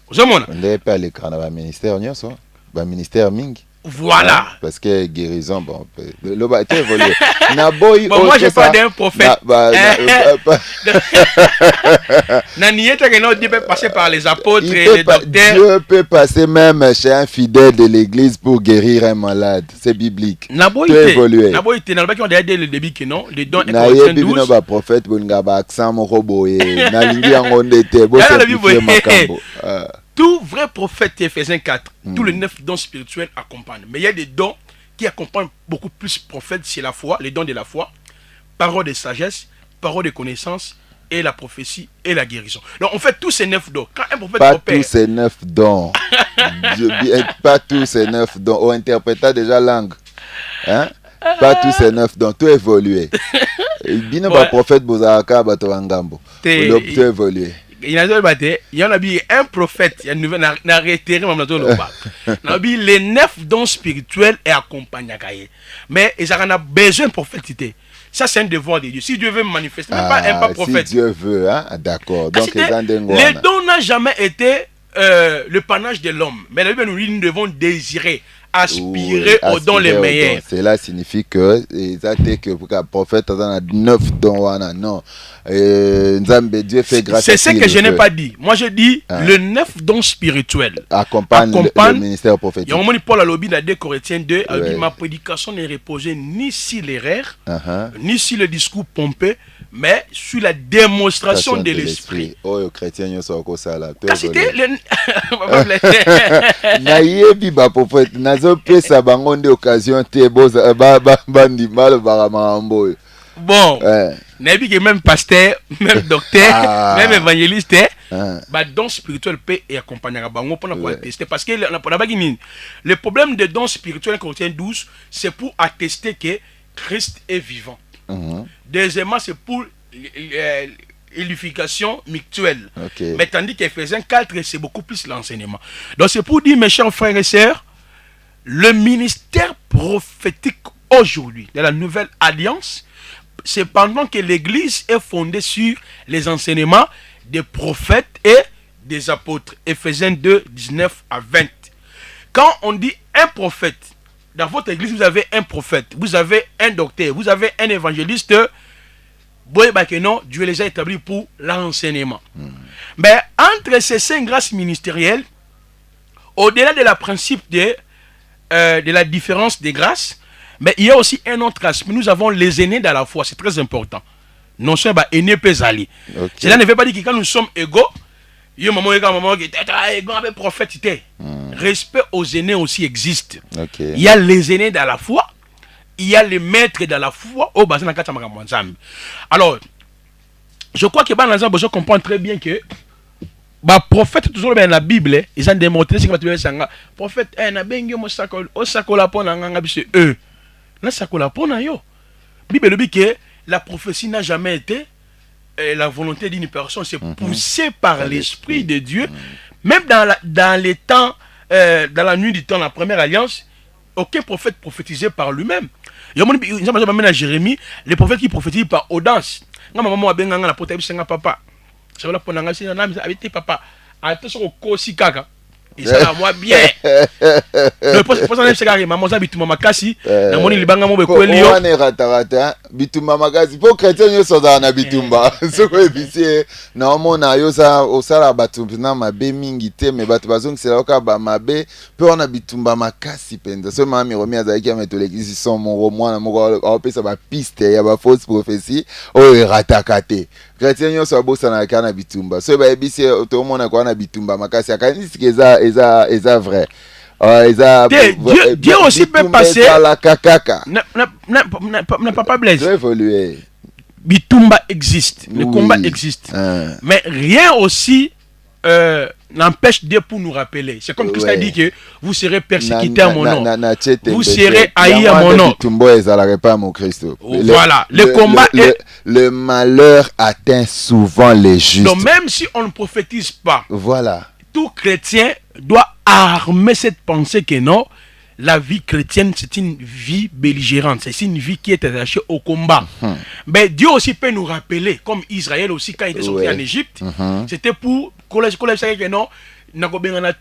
[SPEAKER 2] Vous avez
[SPEAKER 1] ministère ministère mingi.
[SPEAKER 2] Voilà.
[SPEAKER 1] Parce que guérison, bon, le bâti évolue. Naboy,
[SPEAKER 2] bon, moi, je parle d'un prophète. Nanieta que Dieu peut passer par les apôtres et les docteurs.
[SPEAKER 1] Dieu peut passer même chez un fidèle de l'église pour guérir un malade. C'est biblique.
[SPEAKER 2] Naboy
[SPEAKER 1] peut évoluer.
[SPEAKER 2] Naboy était dans le bac, on a dit le début que non. Les dons et
[SPEAKER 1] Corinthiens 12. Na prophète Bungaba accent moroboye. Na lingi angondete. Bo simplifier makambo.
[SPEAKER 2] Tout vrai prophète, Ephésiens 4, tous les 9 dons spirituels accompagnent. Mais il y a des dons qui accompagnent beaucoup plus prophète, c'est la foi, les dons de la foi, parole de sagesse, parole de connaissance, et la prophétie et la guérison. Donc on fait tous ces 9 dons. Quand un prophète
[SPEAKER 1] pas
[SPEAKER 2] opère,
[SPEAKER 1] tous ces 9 dons. Pas tous ces 9 dons. On interprète déjà langue. Hein? Pas tous ces 9 dons. Tout évolué. Bino ba prophète Bozaka Batoangambo. Tout évolué.
[SPEAKER 2] Il y en a un prophète, il y a une nouvelle, n'a réitéré les 9 dons spirituels et accompagnés. Mais ils ont besoin de prophétité. Ça, c'est un devoir de Dieu. Si Dieu veut manifester, même pas un prophète.
[SPEAKER 1] Si Dieu veut, hein? D'accord. Donc,
[SPEAKER 2] les dons n'ont jamais été le panache de l'homme. Mais la Bible nous dit nous devons désirer, aspirer aux dons les meilleurs.
[SPEAKER 1] Cela signifie que le prophète a 9 dons. Non. Dieu fait grâce.
[SPEAKER 2] C'est ce que je n'ai pas dit. Moi, je dis le 9 dons spirituels
[SPEAKER 1] accompagne le ministère prophétique.
[SPEAKER 2] Il y a un moment Paul a lobby dans 2 Corinthiens 2, ma prédication n'est reposée ni sur l'erreur, ni sur le discours pompeux, mais sur la démonstration de l'esprit.
[SPEAKER 1] Oh, chrétien, nous sommes comme ça là.
[SPEAKER 2] C'était le.
[SPEAKER 1] Naïebi ba prophète, nazo pesa bango nde occasion te boza bandi mal baramambo.
[SPEAKER 2] Bon, naïebi que même pasteur, même docteur, même évangéliste, bah don spirituel peut et accompagner à bango pour pouvoir tester parce que le problème des dons spirituels Corinthiens 12, c'est pour attester que Christ est vivant. Deuxièmement, c'est pour l'édification mutuelle. Mais tandis qu'Éphésiens 4, c'est beaucoup plus l'enseignement. Donc c'est pour dire, mes chers frères et sœurs, le ministère prophétique aujourd'hui de la nouvelle alliance, c'est pendant que l'Église est fondée sur les enseignements des prophètes et des apôtres. Éphésiens 2, 19 à 20. Quand on dit un prophète, dans votre église, vous avez un prophète, vous avez un docteur, vous avez un évangéliste. Dieu les a établis pour l'enseignement. Mais entre ces 5 grâces ministérielles, au-delà de la principe de la différence des grâces, mais il y a aussi un autre aspect. Nous avons les aînés dans la foi, c'est très important. Non seulement aînés pesali. Cela ne veut pas dire que quand nous sommes égaux, il y a un moment qui est prophète. Respect aux aînés aussi existe. Il y a les aînés dans la foi, il y a les maîtres dans la foi. Alors, je crois que je comprends très bien que bah prophète toujours dans la Bible, ils ont démontré ce que tu veux dire. Prophète, na bengi mo sakol, o sakola pona nganga bise na sakola pona yo. Bible dit que la prophétie n'a jamais été la volonté d'une personne, c'est poussé par l'esprit de Dieu. Même dans les temps, dans la nuit du temps, la première alliance, aucun prophète prophétisait par lui-même. Il y a Jérémie, les prophètes qui prophétisent par audace. Maman a bien la protéger papa. C'est là pour n'engager papa. Attention au kosi kaka. Et ça va moi bien. Le poste c'est carré maman ça bituma makasi na moni libanga mo bekwelio.
[SPEAKER 1] On est ratarata bituma makasi pour chrétien yo soza na bitumba. Soko ebisi na mona yo sa osala batumba na mabe mingi te me batu bazongi c'est là ka ba mabe pe on a bitumba makasi penza. So mami romi azaki ameto l'église son mon mwana moko opesa ba piste ya ba fausse prophétie o ratakate. Chrétien yo so bosa na kana bitumba. So ba ebisi to mona ko na bitumba makasi akanisi keza eza vrai.
[SPEAKER 2] Dieu aussi peut passer. N'a pas Blaise.
[SPEAKER 1] Évoluer.
[SPEAKER 2] Bitumba existe, le combat existe. Mais rien aussi n'empêche Dieu pour nous rappeler. C'est comme Christ a dit que vous serez persécutés à mon nom. Vous serez haïs à mon nom. Voilà, le combat est...
[SPEAKER 1] Le malheur atteint souvent les justes.
[SPEAKER 2] Donc même si on ne prophétise pas,
[SPEAKER 1] voilà.
[SPEAKER 2] Tout chrétien doit armer cette pensée que non, la vie chrétienne, c'est une vie belligérante, c'est une vie qui est attachée au combat. Mais Dieu aussi peut nous rappeler, comme Israël aussi, quand il était sorti en Égypte, c'était pour que non,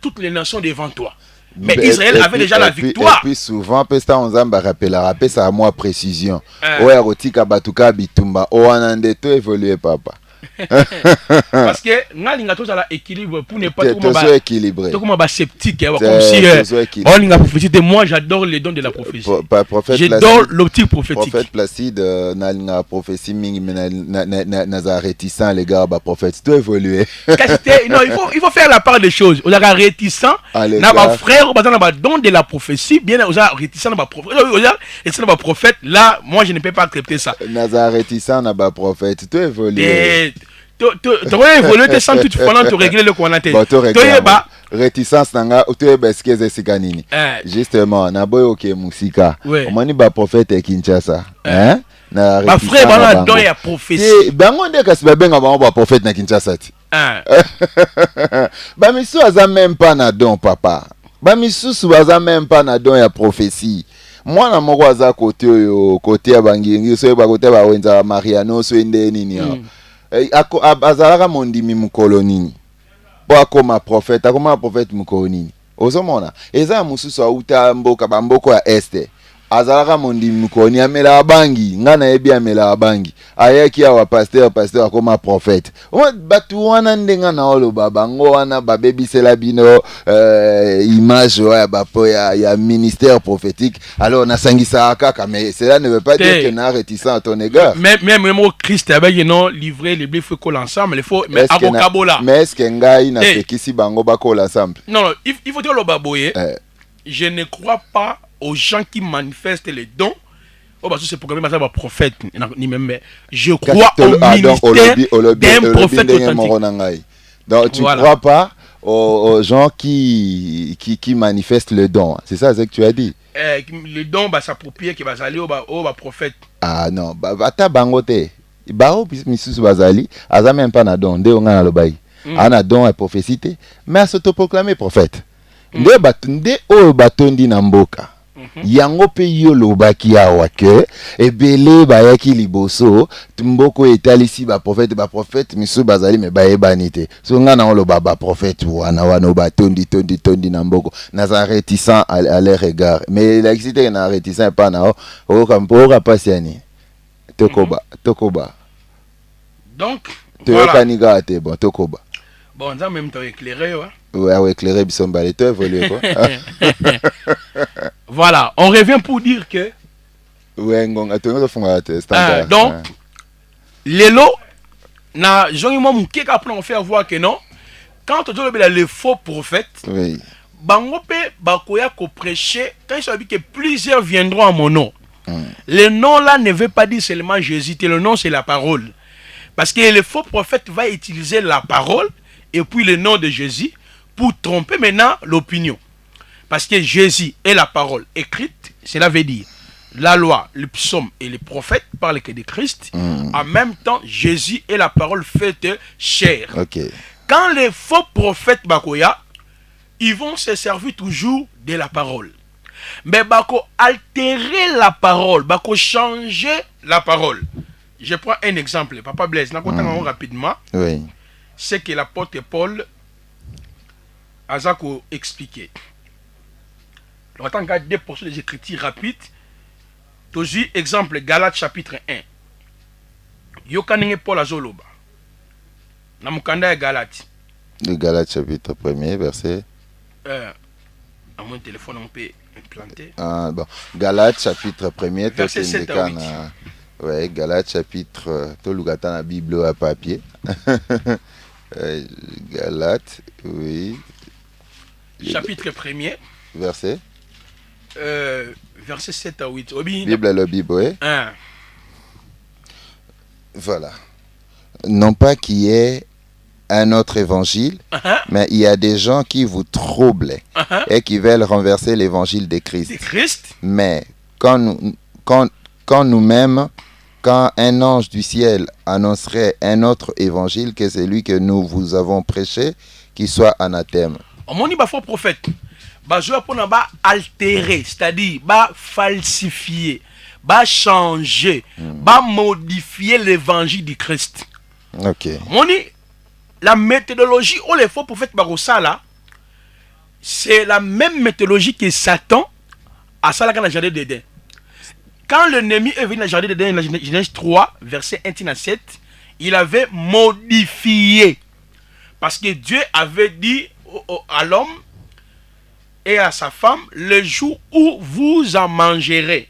[SPEAKER 2] toutes les nations devant toi. Mais Israël avait déjà la victoire.
[SPEAKER 1] Et puis souvent, on a rappelé ça à moi précision. Ouais, rotika batuka bitumba. Oh, anande to évoluer papa.
[SPEAKER 2] Parce que ngalinga tous à l'équilibre pour ne pas
[SPEAKER 1] tout équilibré.
[SPEAKER 2] Tout comme sceptique, comme si on linga prophétie. Moi, j'adore les dons de la prophétie. J'adore l'optique prophétique.
[SPEAKER 1] Prophète Placide, na prophétie mingi na réticent les gars ba prophète tout évoluer.
[SPEAKER 2] Non, il faut faire la part des choses. On a réticent na ba frère, on a don de la prophétie, bien on a réticent na ba prophète. Et c'est na prophète là, moi je ne peux pas accepter ça.
[SPEAKER 1] Na réticent na ba prophète tout évoluer.
[SPEAKER 2] Tu aurais évolué sans toute fois tu régler le qu'on a été.
[SPEAKER 1] Réticence nanga tu es basquez sikanini. Justement, na boy OK musika. On mani ba prophète et Kinshasa. Hein? Na
[SPEAKER 2] ba frère bana don ya prophétie.
[SPEAKER 1] Bango ndeka si ba benga ba prophète na Kinshasa ti. Ba misu aza même pas na don papa. Ba misu aza même pas na don ya prophétie. Moi na moko aza côté côté ya bangingi so ba côté ba wenza Mariano so ende nini ya. Azalaka mondimi mukolo nini po akoma prophète mukolo nini ozomona eza mususu auta mboka bamboko ya este azalaka mondimi mukolo nini amela bangi ngana yebi amela bangi ayeki awa pasteur akoma prophète batu wana ndenga na oloba bango wana babebisela bino image ya bapo ya ministère prophétique alors nasangisa kaka mais cela ne veut pas dire que na réticent à ton égard
[SPEAKER 2] même au Christ avec non livrer les blés faut coller ensemble il faut mais abokabola
[SPEAKER 1] mais est-ce que ngai na fekisi bango ba coller ensemble
[SPEAKER 2] non il faut dire le baboye je ne crois pas aux gens qui manifestent les dons. Oh, parce que c'est programmé par prophète. Je crois au ministère d'un prophète authentique.
[SPEAKER 1] Donc tu ne crois pas aux gens qui manifestent le don. C'est ça ce que tu as dit.
[SPEAKER 2] Le don va s'approprier qui va aller au prophète.
[SPEAKER 1] Ah non, bata bangote. Bao misusu bazali, aza même pas na don, de on a le bail. Ana don et prophétie, mais à s'autoproclamer prophète. Nde o batondi na mboka. Yango pe yo lobaki awa ke ebele bayaki liboso tumboko etalisi ba prophète misu bazali me bayebani te so nga na loba ba prophète wana batondi na mboko na réticent à leur égard mais l'exité na réticent pas na o kampo pasiani tokoba
[SPEAKER 2] donc
[SPEAKER 1] voilà kaniga te bon tokoba
[SPEAKER 2] bon en même temps éclairé
[SPEAKER 1] ouais éclairé bisombale to évoluer quoi.
[SPEAKER 2] Voilà, on revient pour dire que donc les lots na jonimo mukeka après on fait voir que non quand on dit les faux prophètes
[SPEAKER 1] oui
[SPEAKER 2] bango pe bakoya ko prêcher quand il s'agit que plusieurs viendront à mon nom. Le nom là ne veut pas dire seulement Jésus, le nom c'est la parole. Parce que le faux prophète va utiliser la parole et puis le nom de Jésus pour tromper maintenant l'opinion. Parce que Jésus est la parole écrite, cela veut dire la loi, le psaume et les prophètes parlent que de Christ. En même temps, Jésus est la parole faite chair.
[SPEAKER 1] Okay.
[SPEAKER 2] Quand les faux prophètes bakoya, ils vont se servir toujours de la parole. Mais bako altérer la parole, bako changer la parole. Je prends un exemple, Papa Blaise, rapidement.
[SPEAKER 1] Oui.
[SPEAKER 2] C'est que l'apôtre Paul a expliqué. On va regarder des portions des écritures rapides. Toujours exemple Galates chapitre 1. Yokanenge Paul azoloba. Namukanda ya Galates.
[SPEAKER 1] Le Galates chapitre 1er verset.
[SPEAKER 2] À mon téléphone on peut implanter.
[SPEAKER 1] Ah bon. Galates chapitre 1er
[SPEAKER 2] verset 7 à 8.
[SPEAKER 1] Ouais, Galates chapitre Tolugata na Bible à papier. Galates, oui.
[SPEAKER 2] Chapitre 1er.
[SPEAKER 1] Verset.
[SPEAKER 2] Verset 7 à 8.
[SPEAKER 1] Bible le Bible, oui. Voilà. Non pas qu'il y ait un autre évangile, mais il y a des gens qui vous troublent et qui veulent renverser l'évangile de Christ. Mais quand nous-mêmes, quand un ange du ciel annoncerait un autre évangile que celui que nous vous avons prêché, qu'il soit anathème.
[SPEAKER 2] On dit faux prophète. Bazoa pona ba altérer, c'est-à-dire ba falsifier, ba changer, ba modifier l'évangile du Christ.
[SPEAKER 1] OK.
[SPEAKER 2] On dit la méthodologie où les faux prophètes barosala, C'est la même méthodologie que Satan a ça là dans le jardin d'Éden. Quand l'ennemi est venu dans le jardin d'Éden, dans Genèse 3, verset 1 à 7, il avait modifié. Parce que Dieu avait dit à l'homme et à sa femme, le jour où vous en mangerez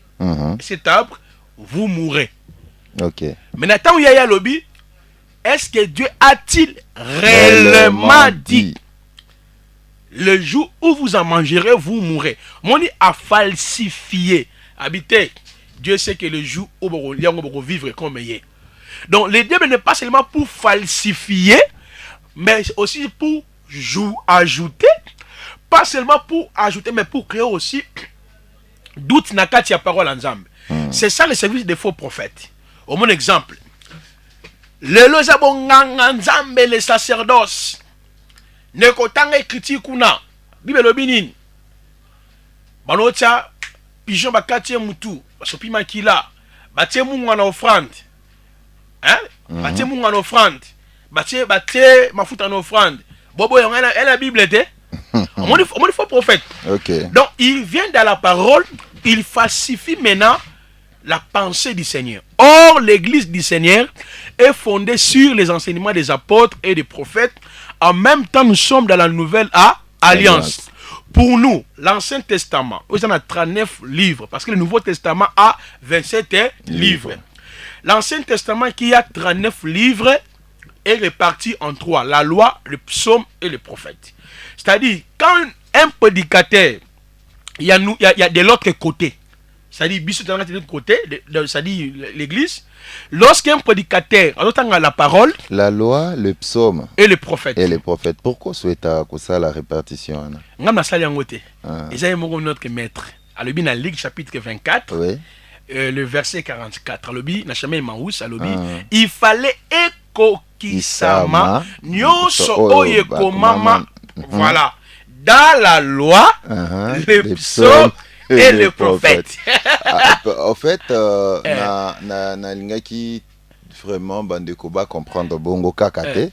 [SPEAKER 2] cet arbre, vous mourrez.
[SPEAKER 1] Ok.
[SPEAKER 2] Maintenant, où il y a lobby, est-ce que Dieu a-t-il réellement dit le jour où vous en mangerez, vous mourrez? Mon dit a falsifié. Habitez. Dieu sait que le jour où vous vivre comme il est. Donc, le diable n'est pas seulement pour falsifier, mais aussi pour ajouter. Pas seulement pour ajouter, mais pour créer aussi doute na kati ya parole en Zambie. C'est ça le service des faux prophètes. Au mon exemple, le lozabonganga Nzambe le sacerdoce ne kotanga écriture kuna Bible binini banotia pigeon bakati mutu basopi makila batie mungu na offrande hein batie mungu na offrande batie mafuta na offrande bobo yongana la Bible était on dit faux prophète.
[SPEAKER 1] Ok.
[SPEAKER 2] Donc il vient dans la parole, il falsifie maintenant la pensée du Seigneur. Or, l'église du Seigneur est fondée sur les enseignements des apôtres et des prophètes. En même temps, nous sommes dans la nouvelle alliance. Pour nous, l'Ancien Testament, il y a 39 livres, parce que le Nouveau Testament a 27 livres. L'Ancien Testament qui a 39 livres est réparti en 3, la loi, le psaume et le prophète. C'est-à-dire, quand un prédicateur, il y a de l'autre côté, c'est-à-dire, de l'autre côté, c'est-à-dire l'église, lorsqu'un prédicateur entend la parole,
[SPEAKER 1] la loi, le psaume
[SPEAKER 2] et le prophète.
[SPEAKER 1] Et les prophètes. Pourquoi souhaite ça la répartition?
[SPEAKER 2] Nous avons notre maître. Alors, dans la Ligue chapitre 24,
[SPEAKER 1] oui.
[SPEAKER 2] Le verset 44, il fallait ekokisama nyoso oyekomama. Voilà. Dans la loi, le psaume et le prophète.
[SPEAKER 1] En fait, na lingaki vraiment bandeko ba comprendre bongo kakate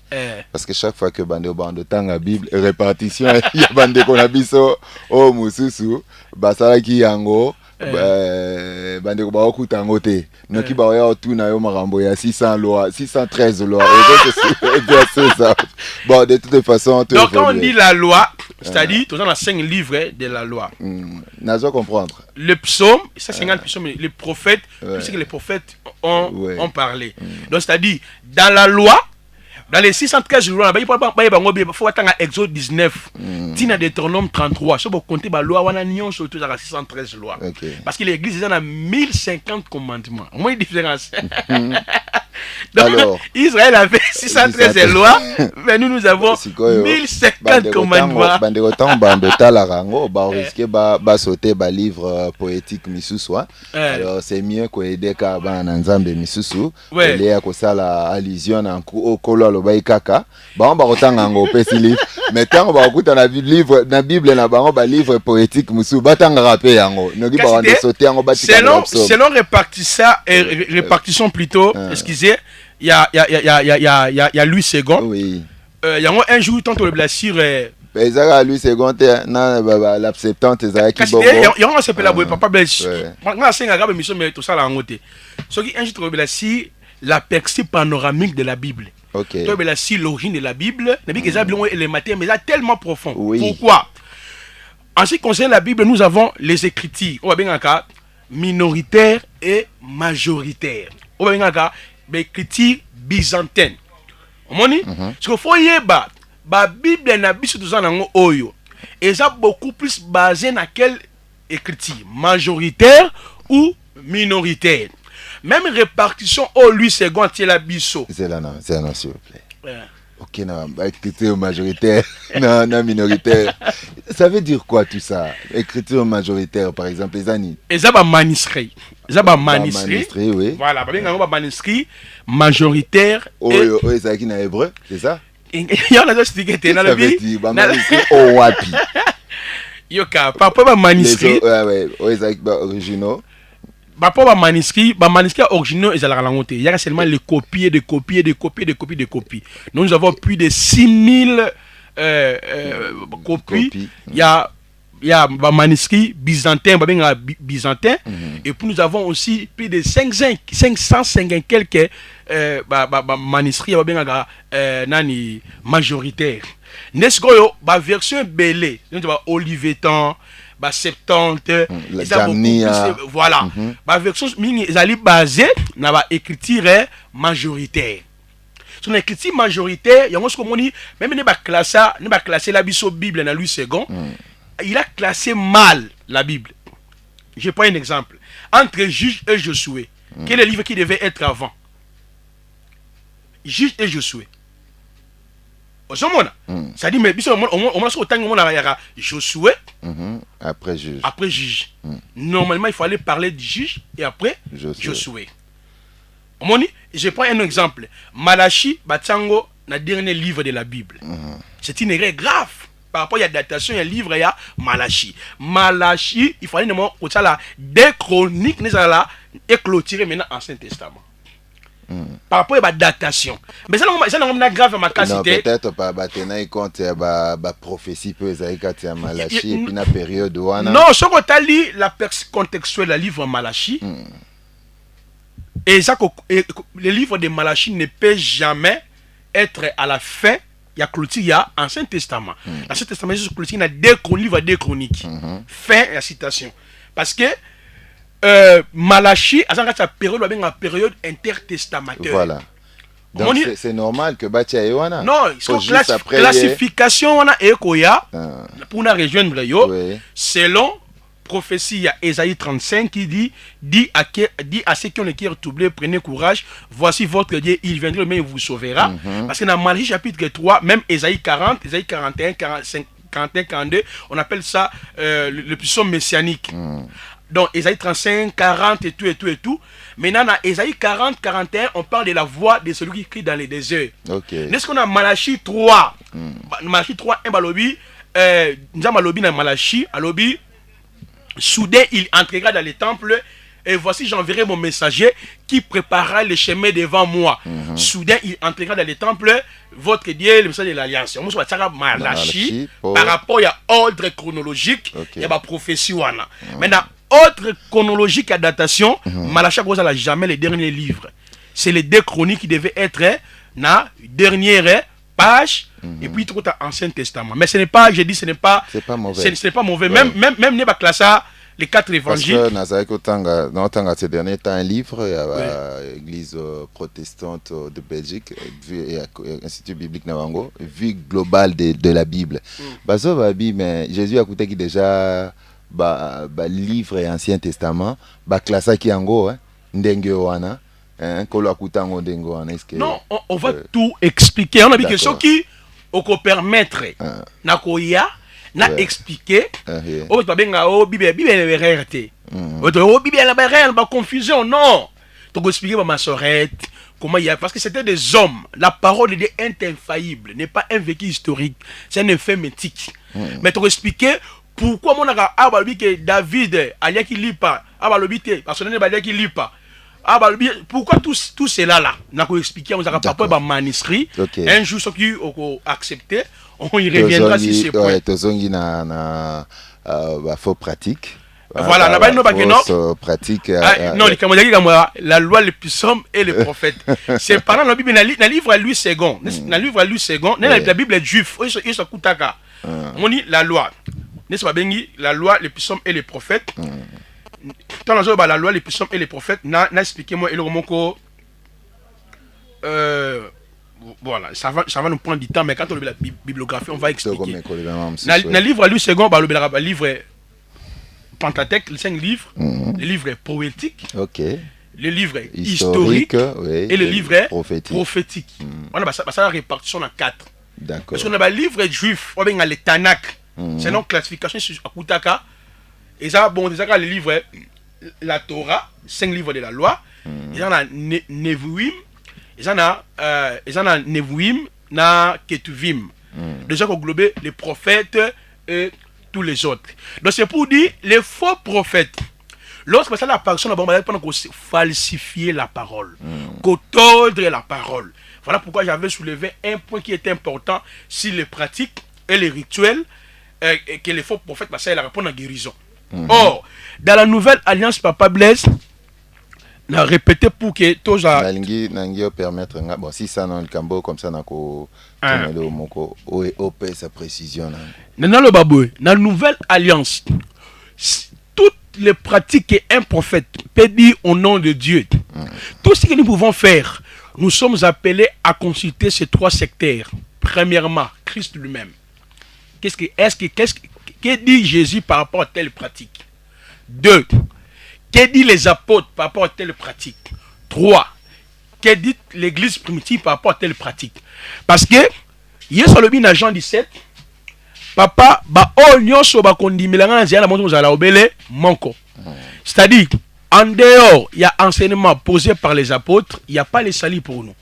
[SPEAKER 1] parce que chaque fois que bando tanga Bible répartition ya bandeko na biso o mususu basala ki yango bandeko ba okuta yango te noki ba ya otuna yo makambo ya 600 loi 613 loi et ça. Bon, de toute façon
[SPEAKER 2] donc quand on dit la loi, c'est-à-dire tous les 5 livres de la loi.
[SPEAKER 1] N'a-t-on comprendre
[SPEAKER 2] le psaume, ça c'est le psaume, les prophètes, tout ce que les prophètes ont parlé. Donc c'est-à-dire dans la loi, dans les 613 lois, il faut attendre Exode 19, Tina Deutéronome 33. Si vous comptez la loi, on a nion surtout dans 613 lois. Parce que l'église a 1050 commandements. Au moins une différence. Donc, alors, Israël avait 613 lois, mais nous avons 1050 commandements.
[SPEAKER 1] Sauter ba livre poétique misusu. Alors c'est mieux qu'on aide ka ba nzambe misusu. Il y a ko sala allusion en kolo lo ba ikaka. Ba on ba kotanga ngo pesi livre. Mais tant ba okuta na livre na Bible na ba livre poétique misusu batanga rapé yango. Noki ba on sauter yango ba
[SPEAKER 2] selon répartition plutôt, excusez, il y a Louis II.
[SPEAKER 1] Oui.
[SPEAKER 2] Il y a un jour tant le blessure
[SPEAKER 1] Ezaka lui second na la 70 ezaki
[SPEAKER 2] bongo. Il y a on s'appelle la papa blessure. Moi singa gabe mission mais tout ça la ngote. Ce qui un jour blessure la perspective panoramique de la Bible.
[SPEAKER 1] OK.
[SPEAKER 2] Toi blessure l'origine de la Bible, la Bible est les matières mais là tellement profond.
[SPEAKER 1] Oui.
[SPEAKER 2] Pourquoi? En ce qui concerne la Bible, nous avons les écritures. On va bien encore minoritaires et majoritaires. On va bien encore l'écriture byzantine. On dit ce qu'il faut yeba la Bible na biso tozana oyo eza beaucoup plus basé na quelle écriture majoritaire ou minoritaire. Même répartition au lui second la biso.
[SPEAKER 1] C'est là s'il vous plaît. OK, na écriture majoritaire na minoritaire. Ça veut dire quoi tout ça? Écriture majoritaire par exemple les années.
[SPEAKER 2] Eza ba manuscrit.
[SPEAKER 1] Manuscrit, oui.
[SPEAKER 2] Voilà, ba manuscrit majoritaire.
[SPEAKER 1] Oh, ça qui na hébreu, c'est ça?
[SPEAKER 2] Il y a des stickers dans le
[SPEAKER 1] vie. Manuscrit au wapi.
[SPEAKER 2] Yoka, papa ba manuscrit.
[SPEAKER 1] Ouais, originaux.
[SPEAKER 2] Papa manuscrit originaux ils allaient raconter. Il y a seulement les copies de copies. Nous avons plus de 6000 copie, il y a un manuscrit byzantin, byzantin, et puis nous avons aussi plus de 550 quelques manuscrits nani majoritaires. N'est-ce que version belé, Olivetan, 70, voilà, la version basée na ba écriture majoritaire. Son écriture majoritaire, il y a même ne ba classer la Bible dans Louis II. Il a classé mal la Bible. Je prends un exemple. Entre Juge et Josué, quel est le livre qui devait être avant? Juge et Josué. Ça dit, mais Josué,
[SPEAKER 1] après Juge.
[SPEAKER 2] Après Juge. Normalement, il fallait parler du Juge et après Josué. Je prends un exemple. Malachi, Batsango, le dernier livre de la Bible. C'est une erreur grave. Par rapport à la datation, il y a un livre, il y a Malachi. Malachi, il fallait des chroniques, et clôturer maintenant l'Ancien Testament. Par rapport à la datation. Mais ça, c'est grave à ma qualité.
[SPEAKER 1] Peut-être pas il compte la prophétie peut être Malachi et puis la période où
[SPEAKER 2] non, ce qu'on t'a lu, la contextuelle du livre Malachi, et ça, le livre de Malachi ne peut jamais être à la fin. Il y a clôture, il y a Ancien Testament. L'Ancien Testament, c'est clôture, il y a deux chroniques. Fin la citation. Parce que Malachi, à cette période, il y a une période intertestamenteure.
[SPEAKER 1] Voilà. Donc c'est normal que Batia Yoana.
[SPEAKER 2] Non, c'est classification pour nous rejoindre selon prophétie, il y a Ésaïe 35 qui dit à ceux qui ont le cœur troublé, prenez courage, voici votre Dieu, il viendra, mais il vous sauvera. Parce que dans Malachie chapitre 3, même Ésaïe 40, Ésaïe 41, 45, 41, 42, on appelle ça le psaume messianique. Donc Ésaïe 35, 40 et tout. Maintenant, dans Ésaïe 40, 41, on parle de la voix de celui qui crie dans les déserts. N'est-ce qu'on a Malachie 3? Malachie 3, un balobi, nous avons dans Malachie, alobi, soudain il entrera dans les temples et voici j'enverrai mon messager qui préparera le chemin devant moi. Soudain il entrera dans les temples, votre Dieu, le message de l'alliance. On va Malachi par rapport à ordre chronologique, il y a ma prophétie. Maintenant, ordre chronologique à datation, Malachi n'a jamais les derniers livres. C'est les deux chroniques qui devaient être na dernière page et puis tout l'Ancien Testament. Mais ce n'est pas, je dis, ce n'est pas mauvais. Ce n'est pas mauvais. Ouais. Même n'est pas classé les 4 évangiles.
[SPEAKER 1] Parce que dans ces derniers temps, un livre à l'Église protestante de Belgique, Institut biblique Navango, vue globale de la Bible. Mais Jésus a coûté qui déjà livre et Ancien Testament, classé qui en go, Ndengewana.
[SPEAKER 2] Non, on va tout expliquer. On a dit que ceux qui peut permettre Nakoya na expliquer on va bien Bible est vérité. Bible la confusion non. Tu peux expliquer ma sorette comment il y a parce que c'était des hommes. La parole de Dieu est infaillible, n'est pas un vécu historique, c'est un fait mythique. Mais tu peux expliquer pourquoi mon aga que David alia qui lit pas, parce que ne qui lit pas. Pourquoi tout cela là? On a expliqué, on a pas manuscrit. Un jour, ceux qui ont accepté, on y reviendra sur ces points.
[SPEAKER 1] Faux pratique.
[SPEAKER 2] Voilà, on a pas
[SPEAKER 1] pratique.
[SPEAKER 2] Non, la loi, les puissants et les prophètes. C'est pendant la Bible, dans le livre à Louis II, dans le livre à Louis II, la Bible est juive. Il se coûte à on dit la loi. N'est-ce pas, la loi, les puissants et les prophètes. Dans la loi, les puissants et les prophètes, n'a expliqué moi et le romanco. Voilà, ça va nous prendre du temps, mais quand on lit la bibliographie, on va expliquer. Dans le livre à lui second, le livre Pentateuque, les 5 livres, le livre poétique, le livre historique et le livre prophétique. On a la répartition en 4. Parce qu'on a le livre juif, on a le Tanakh, c'est une classification sur Akutaka. Et ça, bon, déjà, les livres, la Torah, 5 livres de la loi, il y en a Nevuim, il y en a Nevuim, na Ketuvim. Déjà, qu'on globait les prophètes et tous les autres. Donc, c'est pour dire, les faux prophètes, lorsque ça, la personne a falsifié la parole, qu'on tordre la parole. Voilà pourquoi j'avais soulevé un point qui était important sur les pratiques et les rituels et que les faux prophètes, parce qu'il répond à guérison. Or, dans la nouvelle alliance, Papa Blaise n'a répété pour que tous
[SPEAKER 1] Nangi permettre bon si ça dans le cambo comme ça nako le moko op sa précision
[SPEAKER 2] dans le baboué dans la nouvelle alliance toutes les pratiques qu'un prophète peut dire au nom de Dieu, tout ce que nous pouvons faire, nous sommes appelés à consulter ces trois secteurs. Premièrement, Christ lui-même. Que dit Jésus par rapport à telle pratique? 2. Que dit les apôtres par rapport à telle pratique? 3. Que dit l'église primitive par rapport à telle pratique? Parce que, hier sur le bin à Jean 17, papa, c'est-à-dire, en dehors, il y a enseignement posé par les apôtres, il n'y a pas les salis pour nous.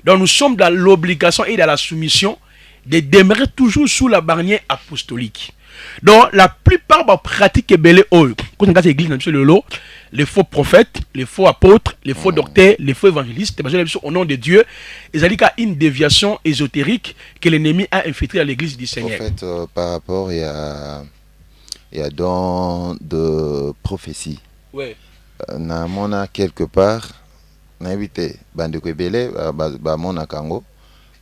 [SPEAKER 2] Donc nous sommes dans l'obligation et dans la soumission de demeurer toujours sous la bannière apostolique. Donc la plupart des pratiques belé quand on regarde l'église les faux prophètes, les faux apôtres, les faux docteurs, les faux évangélistes, au nom de Dieu, ils ont dit qu'il y a une déviation ésotérique que l'ennemi a infiltrée à l'église du Seigneur.
[SPEAKER 1] En fait, par rapport, il y a dans de prophétie.
[SPEAKER 2] Oui.
[SPEAKER 1] Namona quelque part, n'invité bande kwebele ba mona kango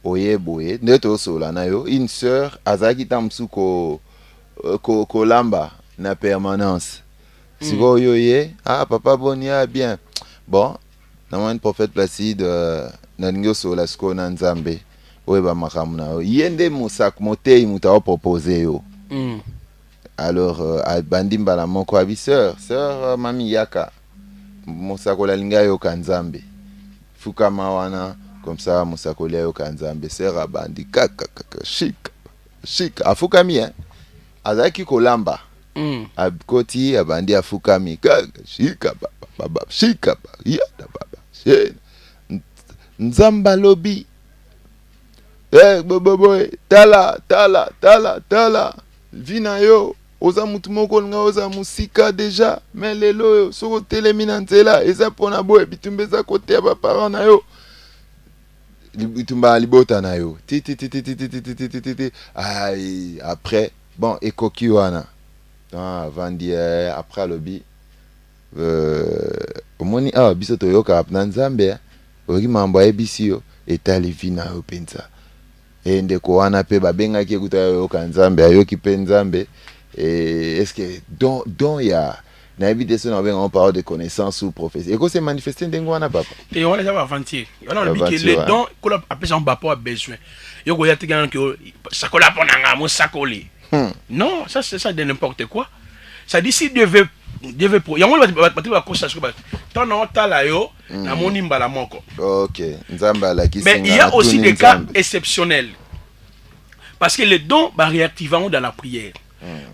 [SPEAKER 1] oye boye neto sola na yo une sœur azaki tamsu ko lamba na permanence. Si vous yoye, papa bonia bien. Bon, na un prophète Placide na ngyo sola sko na nzambe. Oye ba makamuna. Yende musak motei muta proposer yo. Alors bandimba la moko abi sœur mami yaka. Musako la linga yo kanzambe. Fukama wana comme ça musako la yo kanzambe. Sœur abandi kaka chic. Afukami hein. Azaki kolamba. Abkoti abandi afukami kaka shika baba yada baba nzamba lobi bobo tala vina yo oza mutu moko nga oza musika déjà mais lelo yo soko telemina nzela eza pona boye bitumba eza kote ya baparent na yo bitumba libota na yo ti après bon ekoki wana avant d'hier après lobby omoni biso toyoka na nzambe oki mambo ebisi yo etali vina yo penza ndeko wana pe babengaki ekuta yoka nzambe ayoki pe nzambe est-ce que don ya na éviter ça on parle de connaissance ou prophétie et que c'est manifesté ndengo wana papa
[SPEAKER 2] et on les a avantir on a dit que les dons qu'on appelle ça papa a besoin yoko ya tigana que sakola ponanga mo sakoli. Non, ça c'est ça de n'importe quoi. Ça dit si Dieu veut pour. Yango va conscience que tant non tala yo na moni mbala moko.
[SPEAKER 1] OK, nzamba la ki.
[SPEAKER 2] Mais il y a aussi des cas exceptionnels. Parce que les dons va réactiver dans la prière.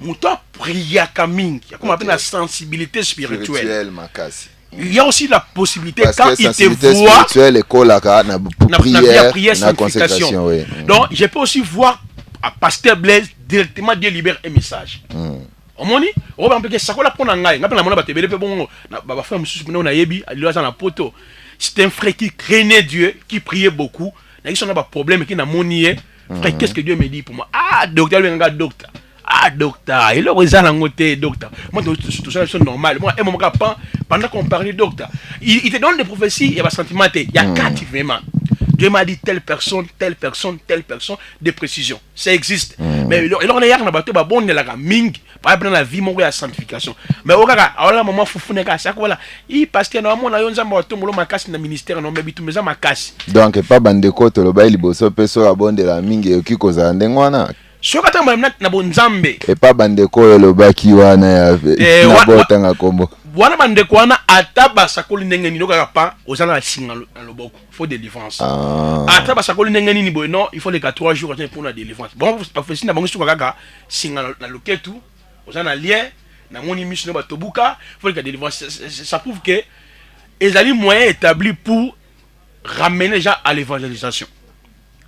[SPEAKER 2] Mouto priya kaming, il y a comme appelle la sensibilité spirituelle. Il y a aussi la possibilité parce quand il te voit prière na consécration. Donc je peux aussi voir à Pasteur Blaise directement Dieu libère un message. Omoni, on va appeler ça quoi la pona ngai, ngapela mona batebele pe bon na ba frère mususu na yebi alilo za na poto. C'est un frère qui craignait Dieu, qui priait beaucoup. Na ils sont na ba problème qui na monié. Frère, qu'est-ce que Dieu me dit pour moi? Docteur docteur. Il aurait ça dans côté docteur. Moi tout ça c'est normal. Moi et mon papa pendant qu'on parlait docteur, il te donne des prophéties, il y a un sentiment, il y a quatre vraiment. Dieu m'a dit telle personne, de précision. Ça existe. Mais il on est là battu ba bon la ming, par exemple dans la vie mon la sanctification. Mais au gars, alors maman fufune ka ça voilà. Il parce que normalement na yonza mbato molo makasi na ministère non mais bitu meza makasi.
[SPEAKER 1] Donc pas bande koto lo ba liboso peso abonde la mingi okikoza ndengwana.
[SPEAKER 2] Sokata na bonzambe.
[SPEAKER 1] Et pas bande ko lo baki wana ya na botanga kombo.
[SPEAKER 2] Wana bande ko wana ataba sakoli ndenge ni loka pa ozana singa loboko. Faut délivrance. Ataba sakoli ndenge ni boy non, il faut les 3 jours pour la délivrance. Bon prophétie na bango suka kaka singa na loketu ozana lien na moni mission ba tobuka, faut les délivrance. Ça prouve que les alliés moyens établis pour ramener les gens à l'évangélisation.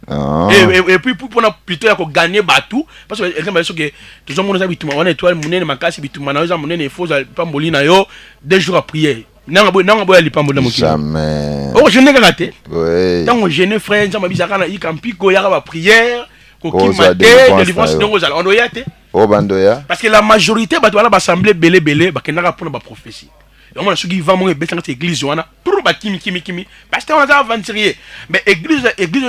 [SPEAKER 2] Et puis pour plutôt gagner batou parce que exemple que toujours mon avis tout mon étoile mon makasi bitu mana za mon ne faut pas molina yo 2 jours à prier nanga boya lipambo na mokili
[SPEAKER 1] jamais
[SPEAKER 2] oh je n'ai pas raté
[SPEAKER 1] oui
[SPEAKER 2] tant jeune frère nzamba bizaka na ikampiko ya ba prière ko
[SPEAKER 1] Oh,
[SPEAKER 2] ki maté
[SPEAKER 1] délivrance,
[SPEAKER 2] délivrance
[SPEAKER 1] ayo.
[SPEAKER 2] donc ozala on doit te
[SPEAKER 1] oh bandoya
[SPEAKER 2] parce que la majorité bato wana bassemblée belé ba kenaka pona ba prophétie et on a soki va mo betanga cette église wana pour ba kimi parce que on a aventurier mais église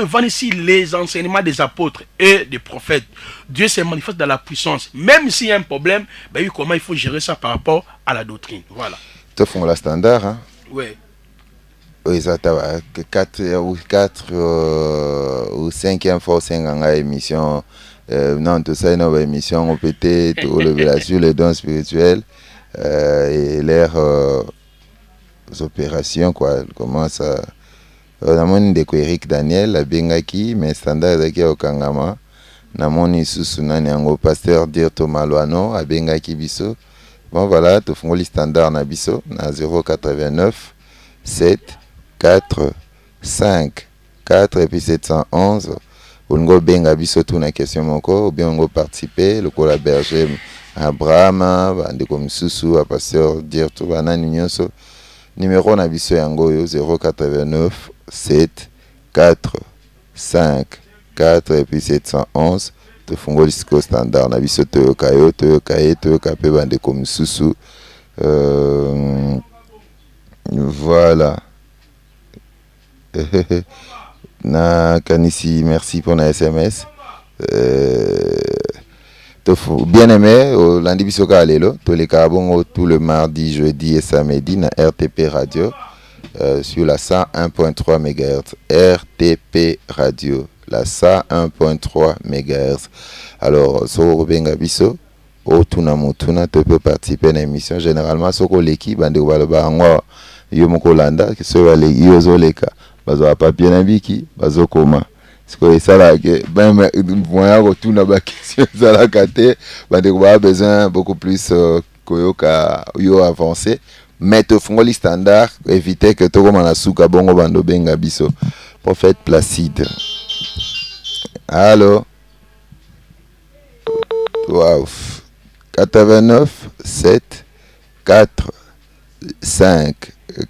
[SPEAKER 2] vend ici les enseignements des apôtres et des prophètes. Dieu se manifeste dans la puissance même s'il y a un problème ben oui, comment il faut gérer ça par rapport à la doctrine voilà
[SPEAKER 1] te font la standard hein
[SPEAKER 2] ouais
[SPEAKER 1] oui ça t'a 4 ou 5e fois 5 ans émission non tout ça une émission on peut-être lever la sur les dons spirituels et leurs opérations quoi comment ça namoni ndeko Eric Daniel abengaki mais standard ezaki okangama namoni susu nani yango pasteur Dirto Malwano abengaki biso bon voilà tofungoli standard na biso na 089 7 4 5 4 et puis 711 ongo benga biso tout na question moko ou bien ongo participer le cola berger Abraham bandeko msusu a pasteur Dirto banani nyonso numéro na biso yango yo 089 7 4 5 4 et puis 711 tofungoli siko standard na biso toyoka pe bandeko msusu voilà na kanisi merci pour na SMS bien aimé au lundi bisoka lelo to les carbon tout le mardi jeudi et samedi na RTP radio sur la 101.3 MHz RTP radio la 101.3 MHz alors so benga biso o tuna mutuna tu peux participer à l'émission généralement soko leki bande baloba ngwa yo mokolanda que so wale yo zoleka bazo papier na biki bazo koma siko esala ke même voya ko tuna ba question zala kate bande ba besoin beaucoup plus koyoka yo avancer mettre fongoli standard éviter que to koma na suka bongo bando benga biso prophète Placide. Allô. Wow. 89 7 4 5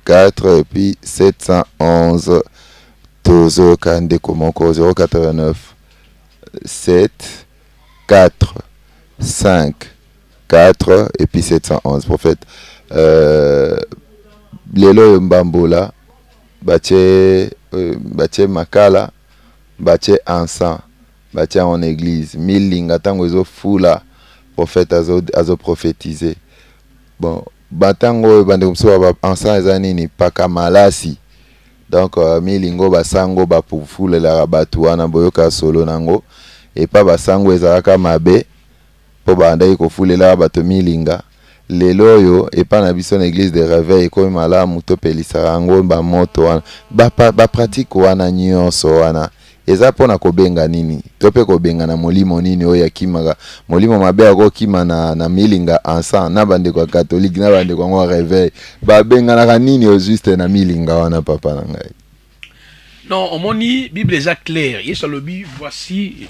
[SPEAKER 1] 4 et puis 711 Tozo Kande Komoko 089 7 4 5 4 et puis 711 prophète lelo mbambola bache makala bache ansa bache en église milinga tango ezo fula prophète azo prophétiser bon batango bande mso ba ansa ezani ni paka malasi donc milingo basango ba pufula la batu wana boyoka solo nango et pas basango ezalaka mabe po banda iko fulela bato milinga lelo yo et pas na biso na église de réveil ko malamu to pelisa rango ba moto wana ba pratique wana nyonso wana eza pona kobenga nini tope kobenga na molimo nini oya kimaka molimo mabe ako kima na milinga ensemble na bande kwa catholique na bande kwa ngwa réveil ba benga na nini au juste na milinga wana papa na ngai
[SPEAKER 2] non omoni bible est claire yesu lobi voici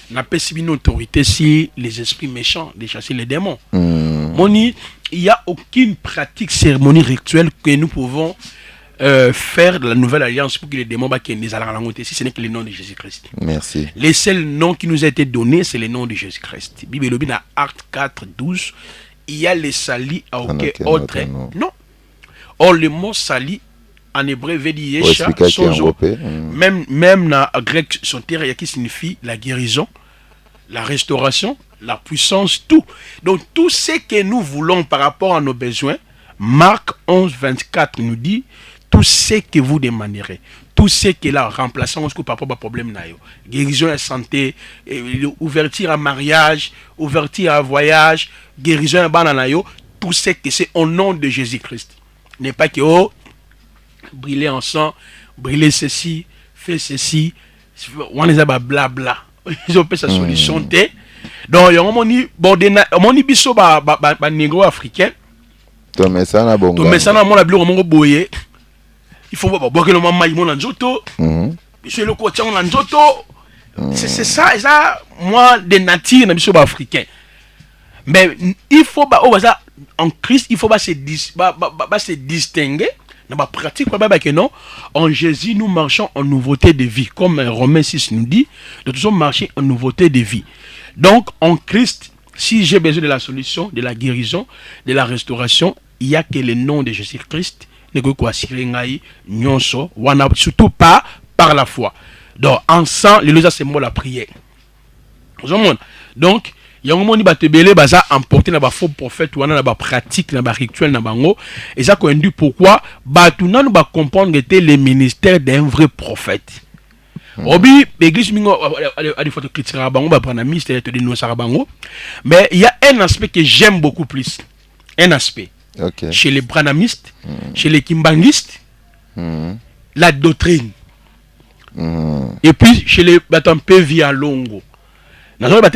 [SPEAKER 2] n'a pas si une autorité si les esprits méchants de chasser les démons moni il y a aucune pratique cérémonie rituelle que nous pouvons faire de la nouvelle alliance pour que les démons si ce n'est que le nom de Jésus-Christ.
[SPEAKER 1] Merci.
[SPEAKER 2] Les seuls noms qui nous a été donnés, c'est le nom de Jésus-Christ. Bible Lobby dans Acte 4, 12, il y a les salis à aucun autre. Non. Or, le mot sali en hébreu veut dire Yesha, même dans grec, son terre qui signifie la guérison, la restauration, la puissance, tout. Donc, tout ce que nous voulons par rapport à nos besoins, Marc 11, 24 nous dit tout ce que vous demanderez, tout ce qui est là, remplaçant par rapport à problème, guérison à santé, ouverture à mariage, ouverture à voyage, guérison à bananayo, tout ce que c'est au nom de Jésus-Christ. N'est pas que, oh, brûler en sang, brûler ceci, faire ceci, on les a blabla. Ils ont fait sa solution. Donc, il y a un biso négro africain.
[SPEAKER 1] Tomesana bongo.
[SPEAKER 2] Tomesana mon ablo mon boye. Il faut voir que le maman il mon nzoto. Monsieur le coach on nzoto. C'est ça moi des natifs na biso africain. Mais il faut ba o baza en Christ, il faut se distinguer. Dans la pratique, que non, en Jésus, nous marchons en nouveauté de vie. Comme Romains 6 nous dit, nous devons marcher en nouveauté de vie. Donc, en Christ, si j'ai besoin de la solution, de la guérison, de la restauration, il n'y a que le nom de Jésus-Christ. Surtout pas par la foi. Donc, ensemble, les c'est moi la prière. Donc, il y a un moment où il va te emporter dans les faux prophètes ou dans les pratiques, dans les rituels, dans les et ça conduit pourquoi nous va comprendre que le ministère d'un vrai prophète. Obi, l'église a des photos critiques à Bango, mais il y a un aspect que j'aime beaucoup plus. Un aspect.
[SPEAKER 1] Okay.
[SPEAKER 2] Chez les branamistes, chez les kimbangistes, la doctrine. Et puis chez les PVA Longo. Dans la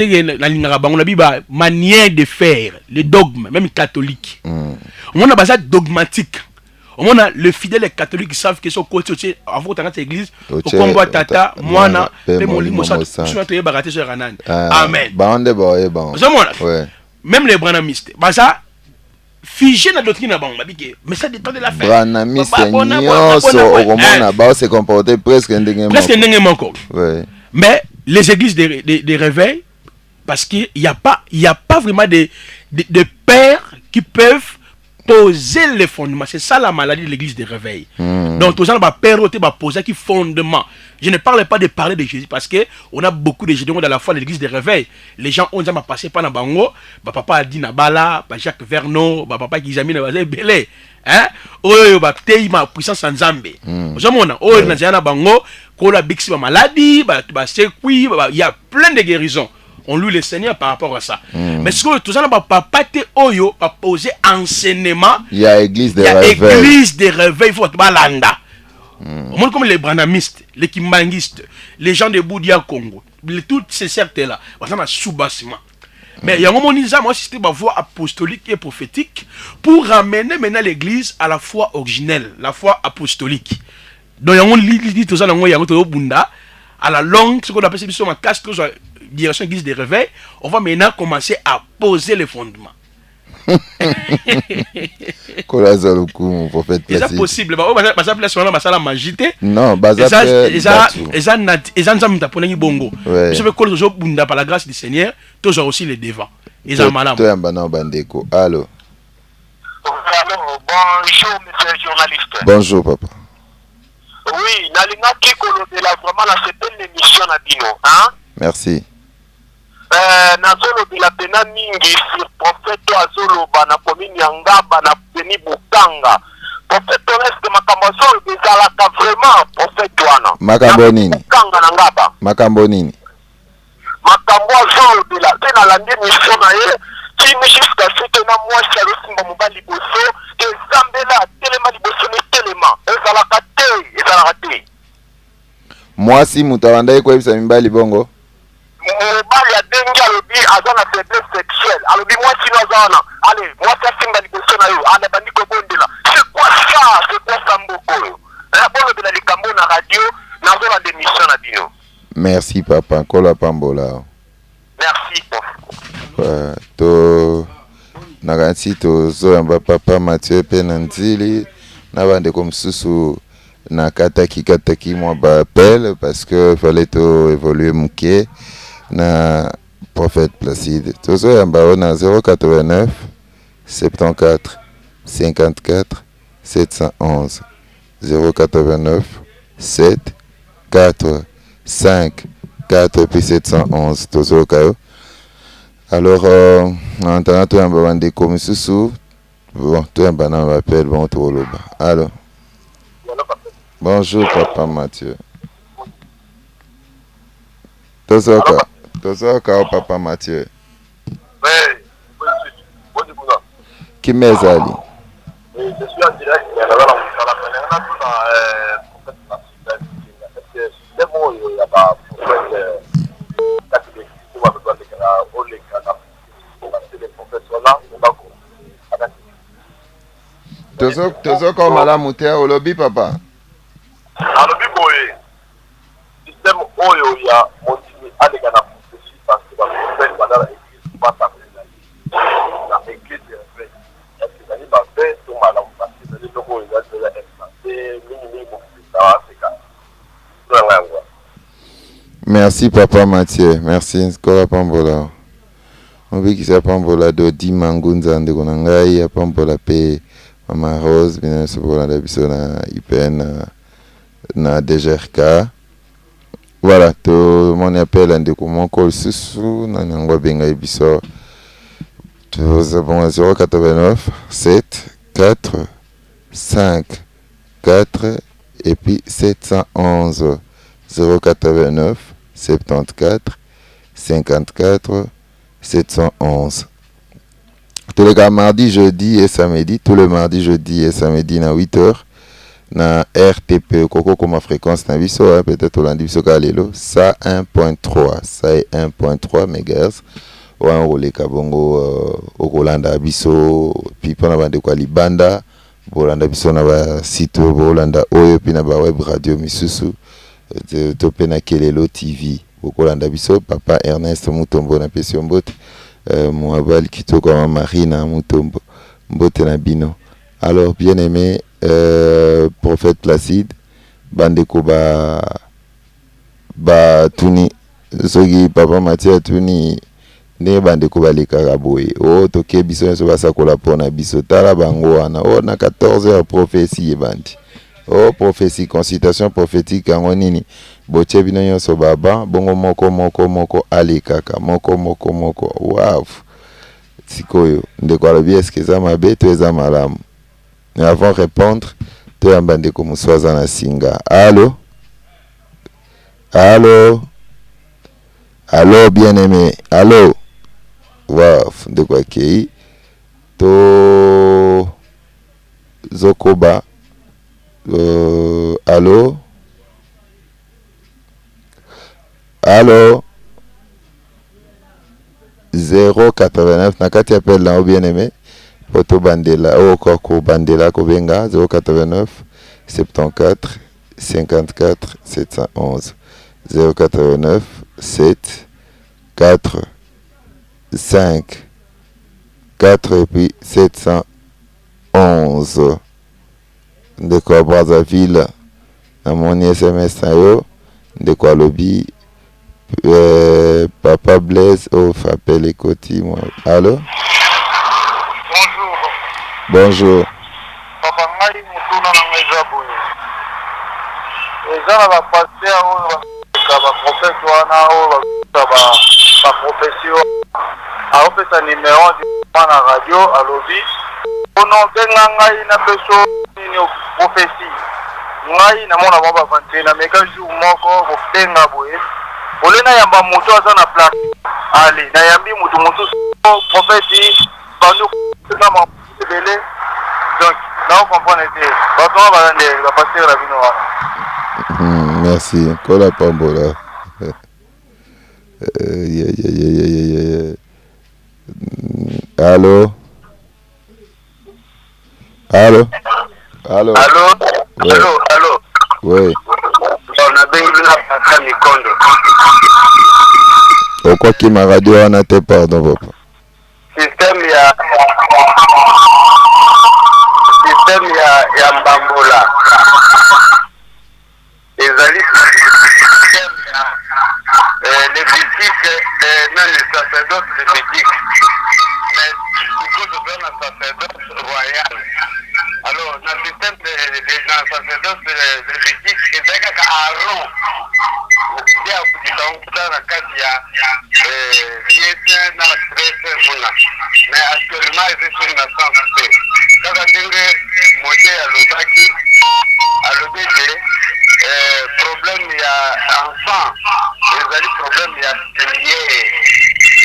[SPEAKER 2] manière de faire, les dogmes, même catholiques. On a basé dogmatique. On a le fidèle catholique qui savent que son côté avant de l'église, au combat tata, moana, les molimosa, sur baraté sur Ranan. Amen. Même les branamistes, ça figé la doctrine à mais ça dépend de la fête.
[SPEAKER 1] Branamistes, se comporter presque
[SPEAKER 2] indéniablement. Mais les églises de réveil, parce qu'il n'y a pas vraiment de pères qui peuvent poser les fondements. C'est ça la maladie de l'église de réveil. Donc, tout ça, on va poser qui fondement. Je ne parle pas de parler de Jésus parce qu'on a beaucoup de généraux dans la foi de l'église de réveil. Les gens ont déjà passé par Nabango, papa a dit Nabala, Jacques Vernon, papa qui examine Nabala, Belé. Hein? Oh, ma puissance en Zambé. Vous savez, oh, Nabango, Kola Bixi maladie, il y a plein de guérisons. On loue le Seigneur par rapport à ça. Mais ce que tout ça, papa te oyo, pas poser enseignement.
[SPEAKER 1] Il y a église de réveil.
[SPEAKER 2] Église de réveil, il faut balanda. Moi, comme les branamistes, les kimbangistes, les gens de Boudia Congo, toutes ces sectes-là, on a sous-bassement. Mais il y a un moment où moi, c'était ma voix apostolique et prophétique pour ramener maintenant l'église à la foi originelle, la foi apostolique. Donc, il y a un moment où tout ça, il y a un bunda à la longue, ce qu'on appelle c'est ma casse, direction église de réveil, on va maintenant commencer à poser les fondements.
[SPEAKER 1] C'est
[SPEAKER 2] possible.
[SPEAKER 1] Non,
[SPEAKER 2] par la grâce du Seigneur, toujours aussi les devants.
[SPEAKER 1] Allô.
[SPEAKER 3] Bonjour, monsieur le journaliste.
[SPEAKER 1] Bonjour, papa.
[SPEAKER 3] Oui, Nalinga Kikolo de la vraiment la septième émission à Bino. Hein?
[SPEAKER 1] Merci.
[SPEAKER 3] Nazolo de la pena mingi sur prophète Azolo na commune Yangaba na Beni Bukanga. Prophète reste makambo de zalaka vraiment prophète wana.
[SPEAKER 1] Makambo nini?
[SPEAKER 3] Bukanga na Ngaba.
[SPEAKER 1] Makambo nini?
[SPEAKER 3] Makambo Azolo de la tena la mission na ye qui me jusqu'à ce que na moi chalo simba mobali boso et zambela telema liboso ne telema ezalaka te.
[SPEAKER 1] Moi si mutawandai kwa bisa mimbali bongo.
[SPEAKER 3] Mobali ya dengue alobi azana faiblesse sexuelle. Alobi moi si nazana. Allez, moi ça simba liboso na yo. Ana bandiko bondela. C'est quoi ça mboko? La bonne de la likambo na radio na zona d'émission na bino.
[SPEAKER 1] Merci papa, kola pambola.
[SPEAKER 3] Merci papa.
[SPEAKER 1] To nagansi to zoyamba papa Mathieu Penanzili na bande comme susu na kataki moi ba appel parce que fallait to évoluer mouké na prophète Placide. To zoyamba on 089 74 54 711 089 7 4 5 4 puis 711 to zokayo. Alors, en attendant, tu as un bandé comme sous. Bon, tu as un banane m'appelle, bon, tu as le bas. Alors. Bonjour, papa Mathieu. Tozoka, papa Mathieu. Qui m'est allé?
[SPEAKER 3] Je suis en direct.
[SPEAKER 1] Tozo comme à la montée au lobby, papa.
[SPEAKER 3] À lobby, boy. Système Oyo, il y a continué à les gagner parce que la prophète, voilà, l'église, pas sa la église est vraie.
[SPEAKER 1] merci papa Mathieu. Merci Skola Pambola. Obi qui s'est Pambola do di mangunza ndeko na ngai ya Pambola pe Mama Rose bina sobola da biso na IPN na DGRK. Voilà, tout mon appel ndeko moko susu na ngwa benga biso. Tu bon 089 7 4 5 4 et puis 711 089 74 54 711. Tous les gars, mardi, jeudi et samedi, tous les mardis, jeudi et samedi, na 8h, na RTP, Coco comme ma fréquence, na biso, peut-être au lundi, biso kalelo, ça 1.3, ça est 1.3 MHz, ou un relais kabongo, au Rolanda biso, puis pendant bande quoi libanda, bolanda biso na ba site bolanda oyo, puis na ba web radio misusu, topé na Kelelo TV, au Rolanda biso, papa Ernest Mutombo na Pession Mbote. Mouabal Kitoko Marina Mutombo Mbote na bino. Alors bien aimé prophète Placide bandeko ba tuni soki papa Mathieu tuni ne bandeko baleka boye o toke biso so basakola pona biso tala bango wana o na 14h prophétie ebandi o prophétie consultation prophétique yango nini boche bino nyonso baba bongo moko alekaka moko wow sikoyo ndeko alobi eske eza mabe to eza malamu. Mais avant répondre to ya bandeko muswaza na singa. Allô bien aimé, allô wow ndeko akei to zokoba allô 089 nakati appel là bien aimé poto bandela ko bandela ko benga 089 74 54 711 089 7 4 5 4 et puis 711 de quoi Brazzaville à mon SMS yo de quoi lobby papa Blaise appelle écouti moi. Allô? Bonjour.
[SPEAKER 3] Papa ngai mutuna na ngeza boye. Eza na ba pasteur oyo ba prophète wana oyo ba prophétie. Aopesa numéro na radio alobi. Ono benga ngai na peso ni prophétie. Ngai na mona ba vante na meka jour moko botenga boye. Olena yamba mutu aza na place. Ali na yambi mutu prophète bandu na ma belé. Donc là on comprend était. Bato ba ndé la pasteur la bino wana.
[SPEAKER 1] Merci. Kola Pambola. Allô? Ouais.
[SPEAKER 3] Allô.
[SPEAKER 1] Oui.
[SPEAKER 3] On a bien vu la pasteur Mikondo.
[SPEAKER 1] Pourquoi qui ma radio en a été pardon papa?
[SPEAKER 3] Système ya Mbambola. Ezali système lévitique non le sacerdoce lévitique. Mais il faut devenir un sacerdoce royal. Alors, dans le système de sacerdoce lévitique, c'est qu'à Aaron, il y a la carte, il y a mais actuellement, il est sur une santé. Quand on dit que Moïse a l'obéité, problème, il y a enfant, il y a problème, il y a prière.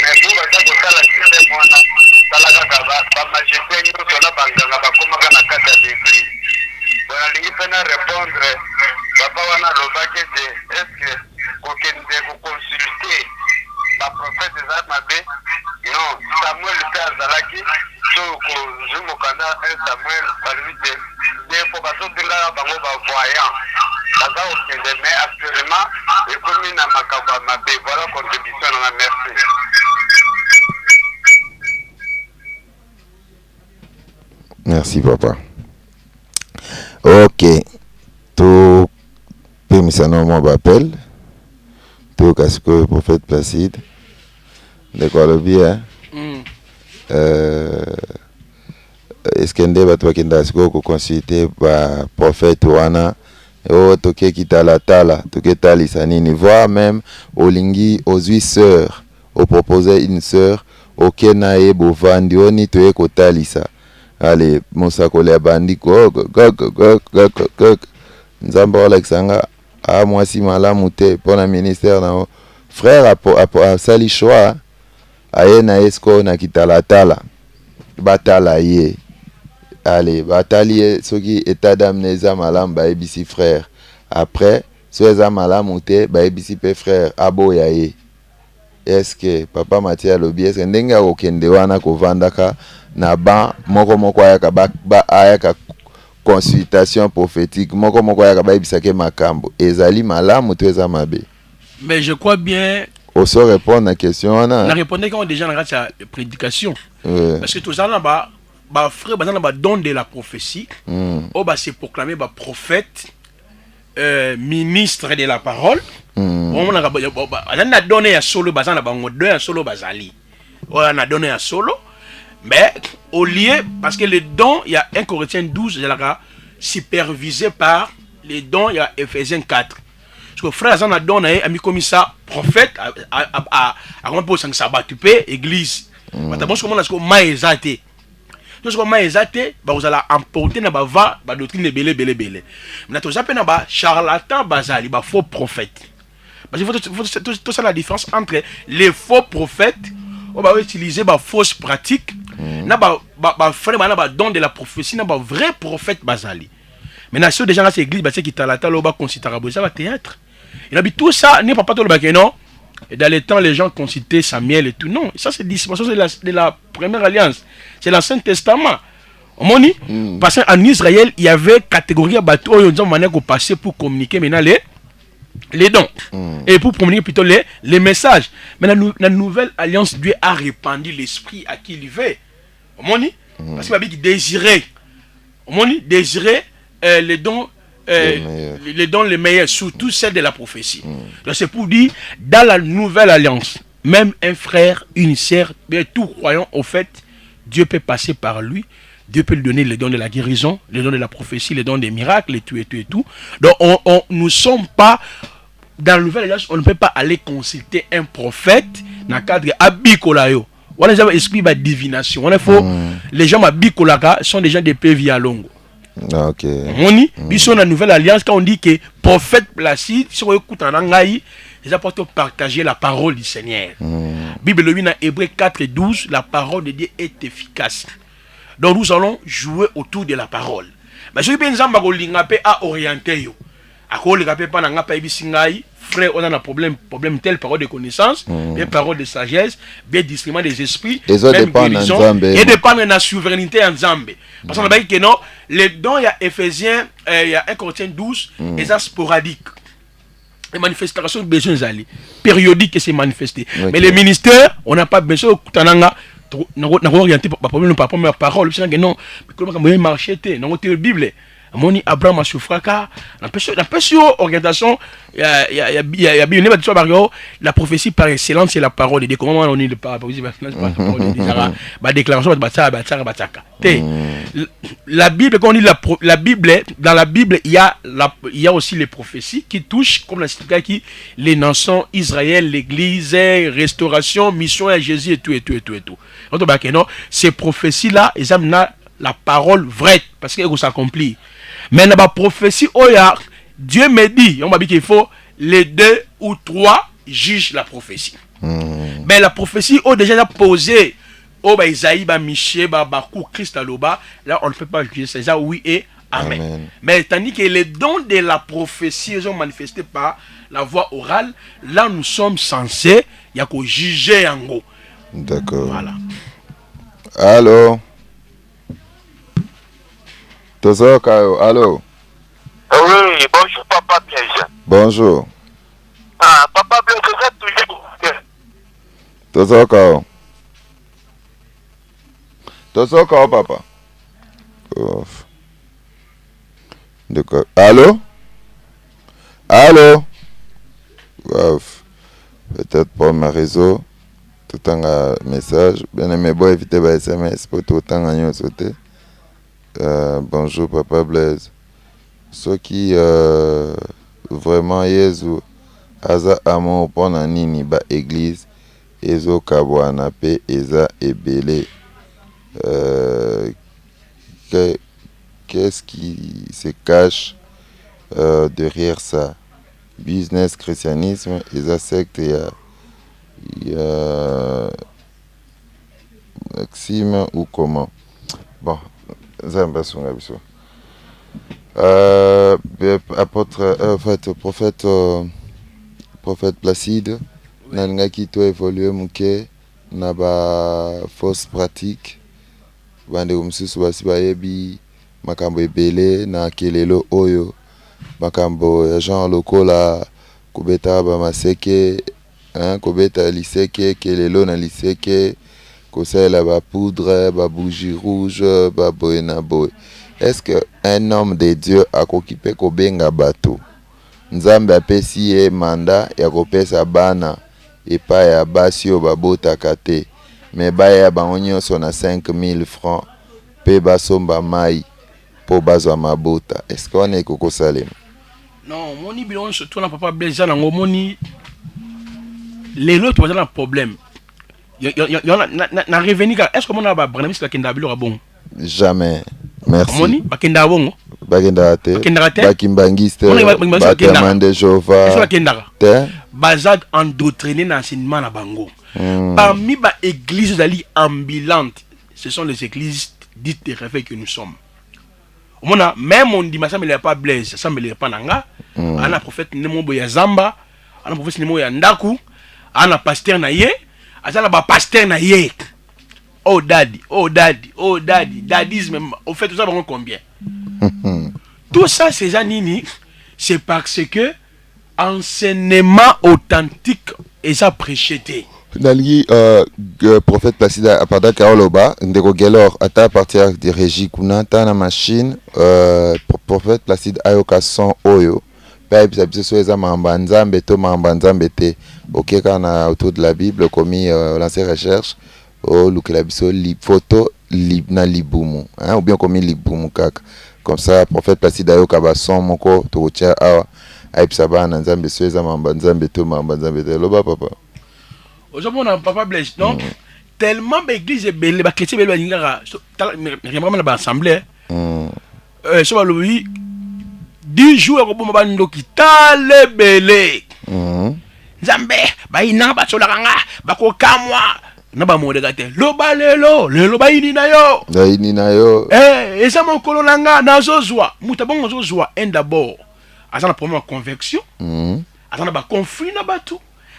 [SPEAKER 3] Mais pour ça, pour ça, le système, on a la majorité, nous sommes dans la carte d'église. On a répondre, papa, on a l'obéité, est-ce que vous consulter la prophète des Amabé? Non, Samuel fait Azalaki, sur Zumokanda, un Samuel, des informations de la bango voyant. Mais actuellement, les communes à Makaba Mabé, voilà contribution à la merci.
[SPEAKER 1] Merci papa. Ok. Tout permis ça non moi m'appelle. tout cas que le prophète Placide de quoi le bien eskende bato bakenda siko koconsulte ba prophète wana o toke kitalatala toke talisa nini voire même olingi ozwi sœur o proposer une sœur oke na ye bovandi oni toye kotalisa ale mosakoli ya bandi nzambe olakisanga mwasi malamu te mpona ministère na frère asali choix aye na ye sikoyo na kitalatala batala ye ale batali ye soki état d'âme na eza malamu bayebisi frère après so eza malamu te bayebisi mpe frère aboya ye eske papa Mathieu alobi eske ndenge akokende wana kovandaka na ban moko ayaka consultation prophétique moko ayaka bayebisake makambo ezali malamu to eza mabe?
[SPEAKER 2] Mais je crois bien
[SPEAKER 1] oso répondre à question wana
[SPEAKER 2] na répondre quand déjà dans la prédication parce que tout ça là bah frère bah don de la prophétie c'est proclamé bah prophète ministre de la parole on a donné à solo bazana bango deux à solo bazali on a donné à solo mais au lieu parce que les dons il y a 1 Corinthiens 12 supervisé par les dons il y a Ephésiens 4 parce que frère Azan a donné a mis comme ça prophète à comment pour ça batupé église maintenant comment est-ce que maïzate tout ce que maïzate bah vous allez emporter na ba doctrine belé maintenant tout ça pe na ba charlatan bazali ba faux prophète parce qu'il faut tout ça la différence entre les faux prophètes on va utiliser ba fausses pratiques na ba frère na ba don de la prophétie na ba vrai prophète bazali maintenant ceux des gens à cette église bah c'est qui talata lo ba considérable ça va théâtre il a dit tout ça n'est pas tout le bac non et dans les temps les gens consultaient Samuel et tout non ça c'est dispensation de la première alliance c'est l'Ancien Testament on dit parce qu'en Israël il y avait catégorie à bateau ils ont manière qu'on passait pour communiquer maintenant les dons et pour communiquer plutôt les messages mais la nouvelle alliance Dieu a répandu l'esprit à qui il veut on dit parce qu'il a dit qu'il désirait on dit désirait les dons les dons les meilleurs surtout celles de la prophétie donc c'est pour dire dans la nouvelle alliance même un frère une sœur tout croyant au fait Dieu peut passer par lui Dieu peut lui donner les dons de la guérison les dons de la prophétie les dons des miracles et tout donc nous sommes pas dans la nouvelle alliance on ne peut pas aller consulter un prophète dans le cadre abikolayo on a jamais esprit de divination on faut les gens abikolaka sont des gens de pays via longo.
[SPEAKER 1] Ok.
[SPEAKER 2] On dit, ils sont dans la nouvelle alliance quand on dit que prophète Placide, si on écoute en anglais, ils apportent partager la parole du Seigneur. Bible lui dans Hébreux 4:12, la parole de Dieu est efficace. Donc nous allons jouer autour de la parole. Mais si vous avez un peu à orienter, à quoi le pas n'a pas frère, on a un problème tel parole de connaissance, des paroles de sagesse, bien discernement des esprits, même guérison, et dépendre de la souveraineté en Zambé. Parce qu'on a dit que non, les dons, il y a Ephésiens, il y a 1 Corinthiens 12, et ça sporadique. Les manifestations de besoin périodiques que c'est manifesté. Okay. Mais les ministères, on n'a pas besoin de orienter par première parole. C'est que non, mais marcher, non, la Bible. Moni Abraham a souffraka la orientation la prophétie par excellence c'est la parole de Dieu comment on dit la déclaration la Bible quand on dit la Bible dans la Bible il y a aussi les prophéties qui touchent comme la cité qui les nations Israël l'église restauration mission à Jésus et tout non ces prophéties là ils amènent la parole vraie parce qu'elle s'accomplit. Mais dans la prophétie, Dieu me dit, on m'a dit qu'il faut les 2 ou 3 jugent la prophétie. Mais la prophétie, déjà posé, Isaïe, Michel, Christ, là on ne peut pas juger, c'est ça, oui et amen. Mais tandis que les dons de la prophétie sont manifestés par la voix orale, là nous sommes censés, il y a qu'au juger en gros.
[SPEAKER 1] D'accord.
[SPEAKER 2] Voilà.
[SPEAKER 1] Allô? Allô?
[SPEAKER 3] Oui, bonjour Papa Blaise.
[SPEAKER 1] Bonjour.
[SPEAKER 3] Ah, Papa Blaise, vous êtes
[SPEAKER 1] toujours. Papa. D'accord. Allô? Allô? peut-être pas ma réseau, tout un message. Bien aimé, bon, évitez les SMS pour tout un sauter. Bonjour, Papa Blaise. Ce qui vraiment Jésus, Aza amour pendant nini ba église, Ezo kabwana pe Eza ebele. Qu'est-ce qui se cache derrière ça? Business, christianisme, Eza secte, il y a Maxime ou comment? Bon, apôtre, prophète Placide, nalingaki qui to évoluer muke na ba fausse pratique, bande umsusu basi bayebi makambo ebele na kelelo oyo, makambo ya Jean lokola kubeta ba maseke, kubeta liseke kelelo na liseke, kosela ba poudre, ba bougie rouge, ba boye na boye. Est-ce qu'un homme de Dieu a occupé kobenga bato? Nzambe apesi ye manda ya kopesa bana epa ya basi oyo babotaka te, me baya bango nyonso na 5000 francs pe basomba mai po bazwa mabota. Est-ce que wana ekokosalema?
[SPEAKER 2] Non, moni bilon surtout na Papa Blaise nango moni lelo to bazana problème. Na revenu ka est-ce que mona ba branamisi la kenda bilo bon?
[SPEAKER 1] Jamais. Merci.
[SPEAKER 2] Moni bakenda bongo.
[SPEAKER 1] Bakenda te. Bakimbangiste. Bakamande Jova.
[SPEAKER 2] Est-ce bakenda
[SPEAKER 1] te?
[SPEAKER 2] Bazad endoctriné dans l'enseignement na bango. Parmi ba églises d'ali ambulantes, ce sont les églises dites de réveil que nous sommes. Mona même on dit ça mais il y a pas Blaise, ça mais il y a pas nanga. Ana prophète nemo boya zamba, ana prophète nemo ya ndaku, ana pasteur na ye, azala ba pasteur na ye. Oh daddy, oh daddy, oh daddy, daddisme, au fait tout ça va combien? Tout ça c'est Janini, c'est parce que enseignement authentique et ça prêché.
[SPEAKER 1] Nali prophète Placide appada Kaoloba ndeko gelor ata partir de régie kuna ta na machine prophète Placide ayoka son oyo pa biso so eza mamba nzambe to mamba nzambe te okeka na autour de la Bible commis lancer recherche o lukela biso li photo na libumu ou bien commis libumu kaka comme ça prophète Placide ayoka ba son moko to tia awa aipsa bana nzambe so eza mamba nzambe to mamba nzambe te loba papa. Aujourd'hui,
[SPEAKER 2] on a Papa Blaise. Donc, tellement l'église est belle, les chrétiens sont belles, vraiment la assemblée. So va le 10 jours au bout de qui tale belé. Nzambe, ba ina ba solanga, ba ko kamwa. Na ba modega te. Lo ba lelo ba ini na yo.
[SPEAKER 1] Da ini na yo.
[SPEAKER 2] Eza mon kolonanga na zozwa. Mutabongo zozwa en d'abord. Azana problème de convection. Azana ba conflit na batu.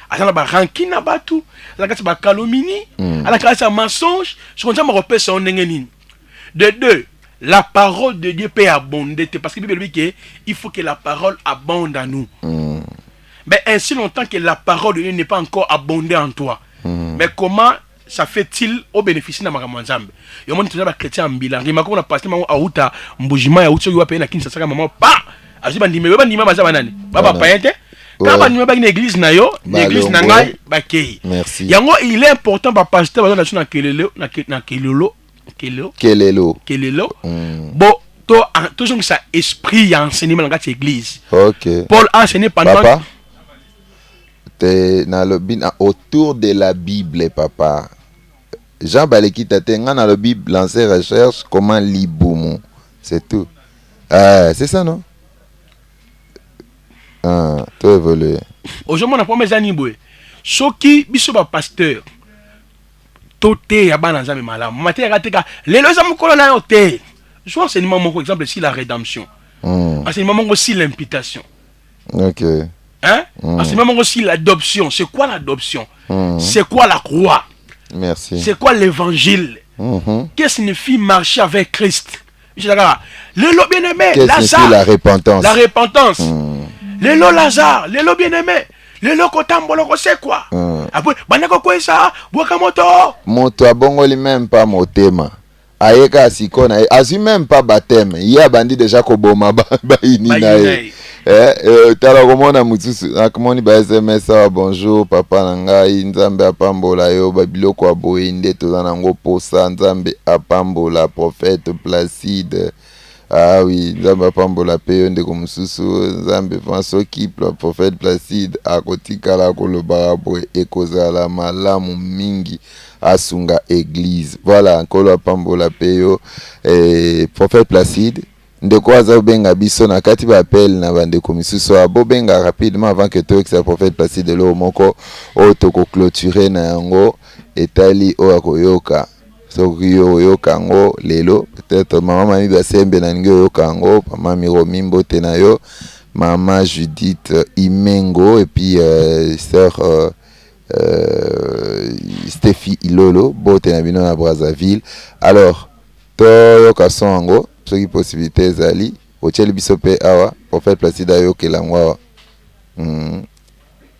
[SPEAKER 2] Azana ba rancune na batu. Azana ba calomnie. Azana ba mensonge. Je compte me repère son nengeni. De deux, la parole de Dieu peut abonder parce que la Bible dit qu'il faut que la parole abonde en nous. Mais ainsi longtemps que la parole de Dieu n'est pas encore abondée en toi. Mais comment ça fait-il au bénéfice de ma Nzambe? Il y a des chrétiens en bilan. Il y a des pasteur à Outa, Mbujima, à Outa, à Pena, Kinshasa, maman, pas. Je vais dire, Mazabana, Baba Payente. Quand on a une église, l'église Nangai, Bakei.
[SPEAKER 1] Merci.
[SPEAKER 2] Il est important, pasteur, dans Kelelo. Bon, toujours ça esprit et enseignement dans l'église.
[SPEAKER 1] Ok.
[SPEAKER 2] Paul a enseigné pendant.
[SPEAKER 1] Papa, t'es autour de la Bible, papa. Jean Baleki Tatenga dans la Bible lancer recherche comment libumu. C'est tout. C'est ça, non? Tout évolué.
[SPEAKER 2] Aujourd'hui, on a pas mes aniboué. Ce qui, biso pasteur. Toté ya bana nzambe malamu maté rateka lelo za mukolo na yote je enseignement mon exemple ici la rédemption enseignement mon aussi l'imputation
[SPEAKER 1] OK
[SPEAKER 2] enseignement mon aussi l'adoption. C'est quoi l'adoption? C'est quoi la croix?
[SPEAKER 1] Merci.
[SPEAKER 2] C'est quoi l'évangile? Qu'est-ce que signifie marcher avec Christ? Lelo bien-aimé Lazare,
[SPEAKER 1] la repentance.
[SPEAKER 2] La repentance. Lelo Lazare, lelo bien-aimé lelo kotambolo ko c'est quoi? Après banako ko ça boka moto
[SPEAKER 1] abongoli même pas motema ayeka sikona azui même pas baptême ye abandi déjà koboma bayini na ye tala komona mutusu nakomoni ba SMS wa bonjour papa na ngai nzambe apambola yo babiloko aboye nde toza nango posa nzambe apambola prophète Placide. Ah oui, nzambe apambola pe yo ndeko mususu nzambe soki prophète Placide akotikala kolobaka boye ekozala malamu mingi asunga église. Voilà, nkolo apambola pe yo prophète Placide ndeko aza benga biso na kati ba appel na bandeko misusu abo benga rapidement avant que toi que ça prophète Placide lo moko o to ko clôturer na yango etali o akoyoka. Soki yoka ngo lelo peut-être maman mami basembe na ngo yoka ngo mama Miro Mimbote na yo maman Judith Imengo et puis sœur Stéphie Ilolo bote na bino na Brazzaville. Alors to yoka songo soki possibilité zali ocheli biso pe awa prophète Placide ayokela ngwa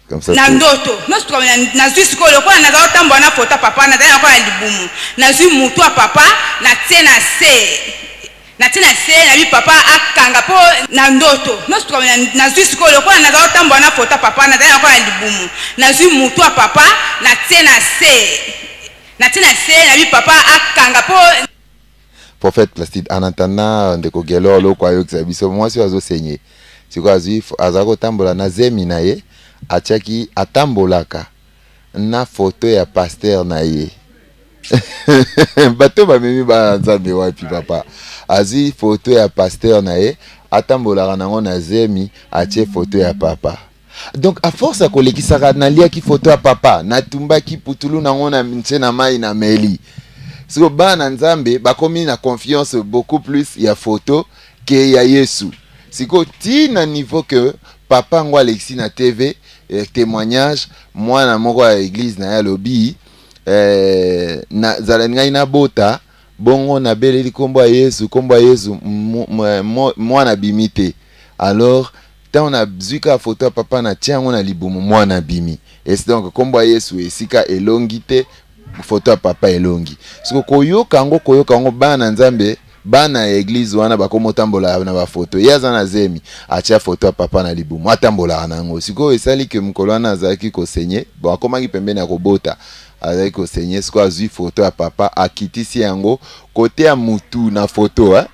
[SPEAKER 1] comme ça
[SPEAKER 4] na ndoto noso nazwi sikoyo lokola nazala otambola na foto papa nazali nakola libumu nazwi mutu ya papa natie na se nabi papa akanga mpo na ndoto noso nazwi sikoyo lokola nazala otambola na foto papa nazali nakola libumu nazwi mutu ya papa natie na se nabi papa akanga mpo
[SPEAKER 1] prophète Placide en attendant ndeko Gelor lokwa yokisa biso mwasi azo senye siko azwi azako tambola na zemi na ye atiaki atambolaka na foto ya pasteur na ye bato bamemi bana nzambe wapi papa azwi foto ya pasteur na ye atambolaka nango na zemi atie foto ya papa. Donc à force à kolekisaka naliaki foto ya papa natumbaki putulu nango na nche na mai na meli siko bana nzambe bakomi na confiance beaucoup plus ya photo que ya Yesu siko ti na niveau que papa ngo Alexis na TV témoignage mwana moko ya église na ya lobi na zalenga ina bota bongo na beleli kombo ya Yesu mwana bimite. Alors tant on a zuka photo papa na tiango na libumu mwana bimi et donc kombo ya Yesu esika elongite photo ya papa elongi siko koyoka ngo bana nzambe bana église wana bakomotambola na ba photo yaza na zemi atia photo ya papa na libumu atambola nango siko esali ke mkolwana azaki ko senye bo akomaki pembeni ya kobota azaki ko senye siko azui photo ya papa akitisi yango kote ya mutu na photo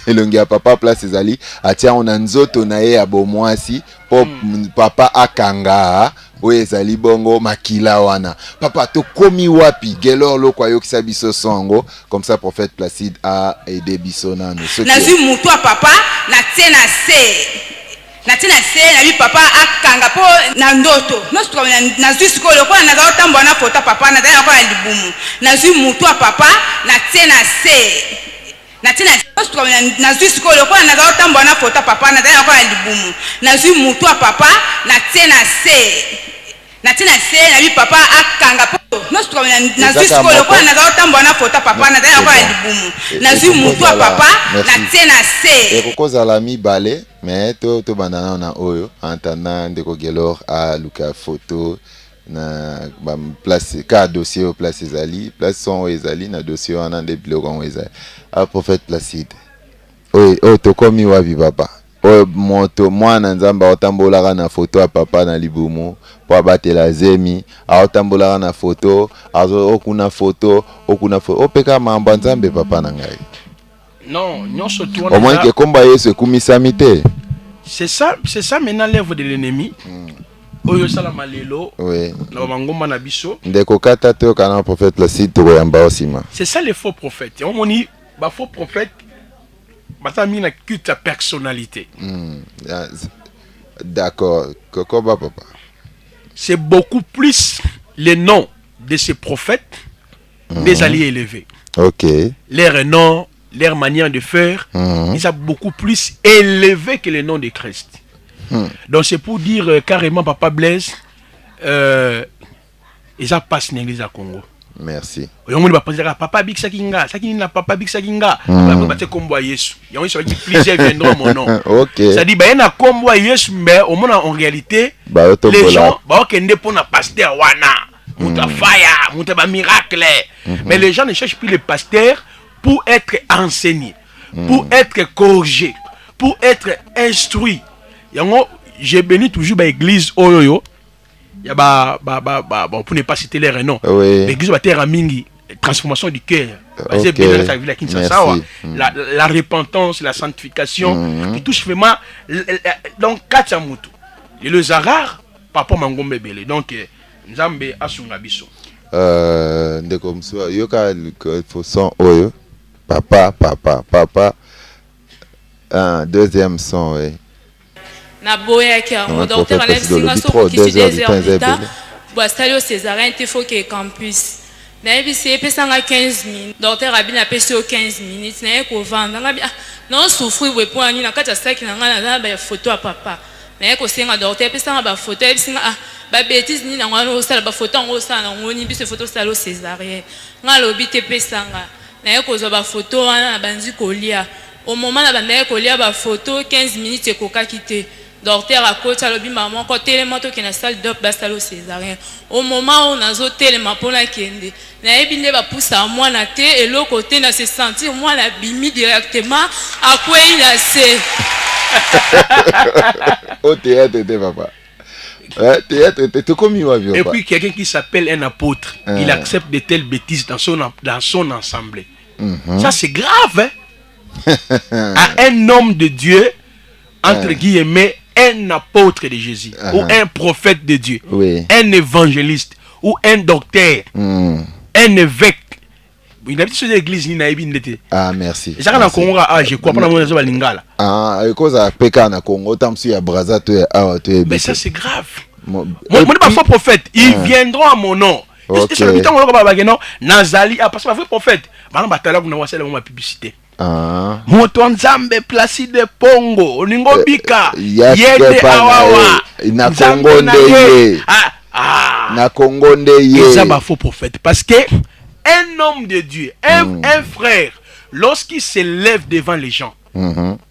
[SPEAKER 1] elongi ya papa place ezali atia ona nzoto na ye ya bomwasi po papa akanga oyo ezali bongo makila wana papa tokomi wapi Gelor lokwa yokisa biso songo comme ça prophète Placide a aidé biso nano
[SPEAKER 4] nazwi mutu ya papa natie na se nabi papa akanga mpo na ndoto noso nazwi sikoyo lokola nazala otambola na foto papa nazali nakola libumu nazwi mutu ya papa natie na se nazwi sikoyo lokola nazala otambola na foto papa nazali nakola libumu nazwi mutu ya papa natie na se nabi papa akanga mpo noso nazwi sikoyo lokola nazala otambola na foto papa nazali nakola libumu nazwi mutu ya papa natie na se
[SPEAKER 1] ekokozala mibale mais to bandana na oyo entendant ndeko Gelor a luka photo na place ka dossier au place ezali place son ezali na dossier wana nde biloko ezali a prophète Placide oyo tokomi wapi papa oyo moto mwana nzamba otambolaka na photo ya papa na libumu po abatela zemi aotambolaka na photo okuna photo opeka mambo nzambe papa na ngai
[SPEAKER 2] non nyonso tu
[SPEAKER 1] au moins que komba Yesu ekumisami te.
[SPEAKER 2] C'est ça maintenant l'œuvre de l'ennemi. Oyo sala malelo.
[SPEAKER 1] Oui.
[SPEAKER 2] Na bangomba na biso.
[SPEAKER 1] Ndeko kata te kana prophète Placide to yamba osima.
[SPEAKER 2] C'est ça les faux prophètes. On moni ba faux prophètes bata mina culte à personnalité.
[SPEAKER 1] D'accord. Kokoba papa.
[SPEAKER 2] C'est beaucoup plus les noms de ces prophètes des alliés élevés.
[SPEAKER 1] OK.
[SPEAKER 2] Leur nom, leur manière de faire, ils sont beaucoup plus élevés que les noms de Christ. Donc c'est pour dire carrément Papa Blaise, ils ont passé dans l'église à Congo.
[SPEAKER 1] Merci.
[SPEAKER 2] On va penser Papa Big Sakinga, Sakinga, Papa Big Sakinga. On va te combo Yesu. Il y a plusieurs viendront mon nom.
[SPEAKER 1] OK.
[SPEAKER 2] Ça dit, il y a un combo Yesu, mais au moins en réalité, les gens, qui ne pour na pasteur wana, mouta fire, mouta ba miracle. Mais les gens ne cherchent plus les pasteurs pour être enseigné, pour être corrigé, pour être instruit. J'ai béni toujours l'église Oyoyo. Bon, pour ne pas citer les renoms, l'église va être mingi, transformation du cœur. La repentance, la sanctification, qui touche vraiment. Donc, Katsamutu. Et le Zahar, Papa Mangombe Bele. Donc, Nzambe Asungabiso.
[SPEAKER 1] Ndeko Msua, yoka son Oyo. Papa. Un deuxième son, oui.
[SPEAKER 5] Na boya ki a docteur enlève singa so qui 2 heures plus tard boa stali au césarien il faut que campus na yebi se pesanga 15 minutes docteur abi na pesi au 15 minutes na ye ko vendre ngabi non souffrir we point ni na kata saki na ngana na ba photo ya papa na ye ko senga docteur pesanga ba photo yebi singa ba bêtise ni na ngwana o sala ba photo ngo sala ngoni biso photo sala au césarien ngalobi te pesanga na ye ko zo ba photo wana na banzi kolia au moment na banda ko lia ba photo 15 minutes e ko kakite docteur à côté alobi maman ko tellement to na salle d'op ba salle au césarien au moment où nazo tellement pona kende na ebinde ba poussa moi na te et l'autre côté na se sentir moi la bimi directement à quoi il a c'est
[SPEAKER 1] au théâtre de papa.
[SPEAKER 2] Et puis quelqu'un qui s'appelle un apôtre, il accepte de telles bêtises dans son ensemble. Ça c'est grave, hein? À un homme de Dieu, entre guillemets, un apôtre de Jésus, ou un prophète de Dieu, un évangéliste, ou un docteur, un évêque. Il a dit sur l'église, il n'a pas dit.
[SPEAKER 1] Ah, merci.
[SPEAKER 2] Je crois pas que c'est Lingala.
[SPEAKER 1] Ah, à cause de Pékin, na Congo, tam si à Braza,
[SPEAKER 2] mais ça c'est grave. Moi, pas faux prophète. Ils viendront à mon nom. Et sur le temps, on va dire Nazali, parce que c'est un vrai prophète. Maintenant, on va faire la publicité. Moto Nzambe Placide Pongo Oningo Bika Yede Awawa
[SPEAKER 1] na Congo ndeye na Congo ndeye
[SPEAKER 2] ça va faux prophète parce que un homme de Dieu un frère lorsqu'il s'élève devant les gens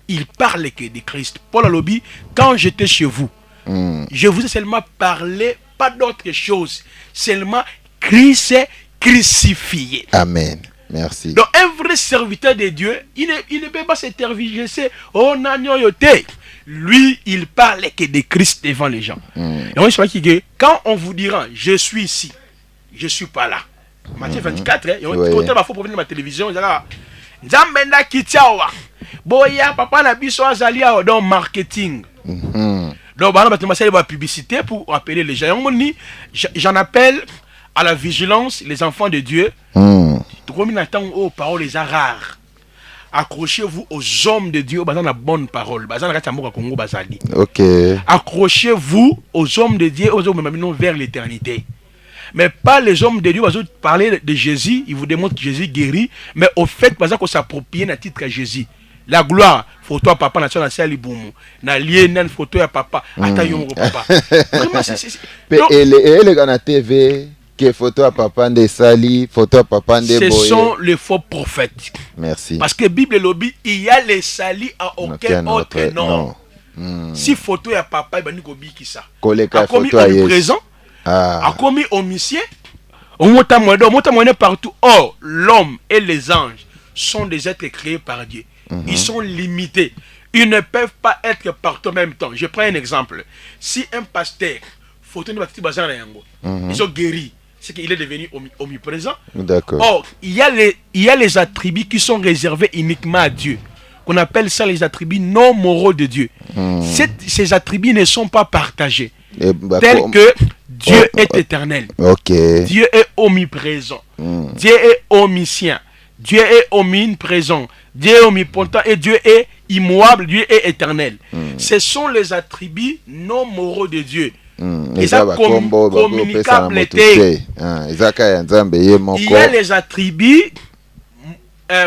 [SPEAKER 2] il parle que de Christ. Paul Alobi quand j'étais chez vous je vous ai seulement parlé pas d'autre chose seulement Christ crucifié.
[SPEAKER 1] Amen. Merci.
[SPEAKER 2] Donc un vrai serviteur de Dieu, il ne peut pas s'interviger. Oh nanyoyote. Lui, il parle que de Christ devant les gens. Et on sait que quand on vous dira, je suis ici, je suis pas là. Matthieu 24, et on dit va faut provenir de ma télévision, il dit Nzambenda kitiawa. Boya papa na biso azali dans marketing. Donc bah on va la publicité pour appeler les gens. J'en appelle à la vigilance les enfants de Dieu. Aux paroles les rares. Accrochez-vous aux hommes de Dieu basant la bonne parole.
[SPEAKER 1] Ok.
[SPEAKER 2] Accrochez-vous aux hommes de Dieu, aux hommes vers l'éternité. Mais pas les hommes de Dieu, vous parlez de Jésus, ils vous démontrent que Jésus guérit, mais au fait, parce qu'on s'approprie un titre à Jésus. La gloire, photo à papa, na sali boum, na lié nan photo à papa, attends yon papa. Vraiment c'est.
[SPEAKER 1] Et les gars na TV. Photo à papa de Sali, photo à papa de Boye.
[SPEAKER 2] Ce sont les faux prophètes.
[SPEAKER 1] Merci.
[SPEAKER 2] Parce que Bible lobby, il y a les Sali à aucun autre nom. Si photo à papa, il va nous dire qui ça. A commis omniprésent, a commis homicide, on monte partout. Or, l'homme et les anges sont des êtres créés par Dieu. Ils sont limités. Ils ne peuvent pas être partout en même temps. Je prends un exemple. Si un pasteur, photo de Baptiste Bazar, ils sont guéris. C'est qu'il est devenu omniprésent.
[SPEAKER 1] D'accord.
[SPEAKER 2] Or, il y a les attributs qui sont réservés uniquement à Dieu. Qu'on appelle ça les attributs non moraux de Dieu. Ces attributs ne sont pas partagés. Tels que Dieu est éternel. Dieu est omniprésent. Dieu est omniscient. Dieu est omniprésent. Dieu est omnipotent et Dieu est immuable. Dieu est éternel. Ce sont les attributs non moraux de Dieu. Et ça communicable. Il y a les attributs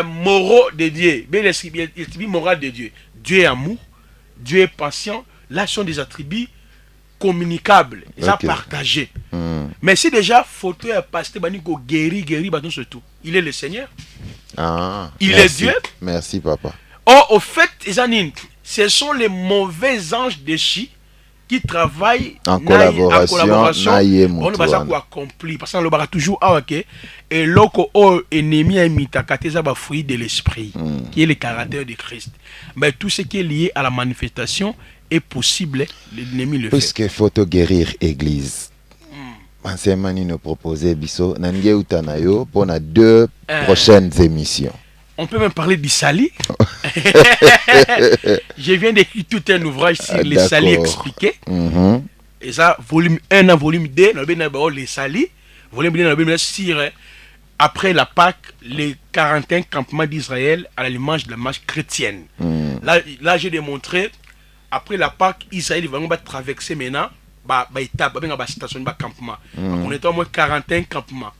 [SPEAKER 2] moraux de Dieu. Les attributs moraux de Dieu. Dieu est amour, Dieu est patient. Là, ce sont des attributs communicables, partagés. Mais si déjà, photo est pasteur, guéri, surtout. Il est le Seigneur. Il est Dieu.
[SPEAKER 1] Merci, papa.
[SPEAKER 2] Or, au fait, ce sont les mauvais anges déchus qui travaille
[SPEAKER 1] en collaboration
[SPEAKER 2] on va accomplir parce qu'on le toujours et loko ennemi imitaka ça va fruit de l'esprit qui est le caractère de Christ. Mais tout ce qui est lié à la manifestation est possible, l'ennemi le fait.
[SPEAKER 1] Puisque faut guérir église. Ancien Mani nous proposait biso nange utanayo pour na 2 prochaines émissions.
[SPEAKER 2] On peut même parler du Sali. Je viens d'écrire tout un ouvrage sur les Sali expliqués. Et ça, volume 1 à volume 2, les Sali. Volume 2, sur après la Pâque, les 41 campements d'Israël à l'image de la marche chrétienne. Là, j'ai démontré, après la Pâque, Israël va traverser maintenant, étape, station, campement. On est au moins 41 campements.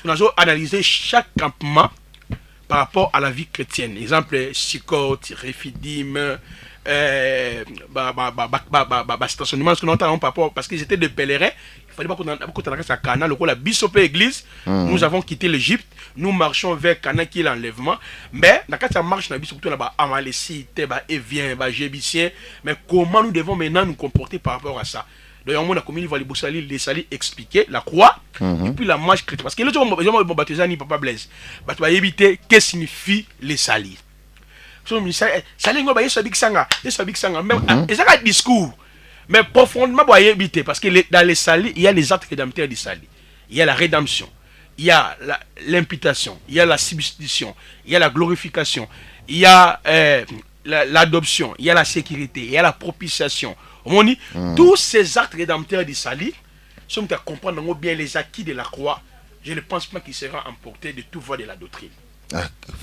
[SPEAKER 2] On a analysé chaque campement par rapport à la vie chrétienne. Exemple, Sikot, Refidim, stationnement, parce qu'ils étaient des pèlerins. Il fallait pas qu'on ait à Cana, le Bissopé église. Nous avons quitté l'Égypte. Nous marchons vers Cana qui est l'enlèvement. Mais, quand ça marche, surtout là-bas, Amalécite, Évien, Jébicien. Mais comment nous devons maintenant nous comporter par rapport à ça? D'ailleurs, on a commis les Sali expliquer la croix et puis la marche chrétienne. Parce que les gens vont baptiser ni Papa Blaise. Tu vas éviter qu'est-ce que signifie les Sali. Sali, mais c'est un discours. Mais profondément, vous éviter. Parce que dans les Sali, il y a les actes rédempteurs du Sali. Il y a la rédemption. Il y a l'imputation. Il y a la substitution. Il y a la glorification. Il y a l'adoption. Il y a la sécurité. Il y a la propitiation. Tous ces actes rédempteurs du Sali, si on comprendre bien les acquis de la croix, je ne pense pas qu'il sera emporté de tout voie de la doctrine.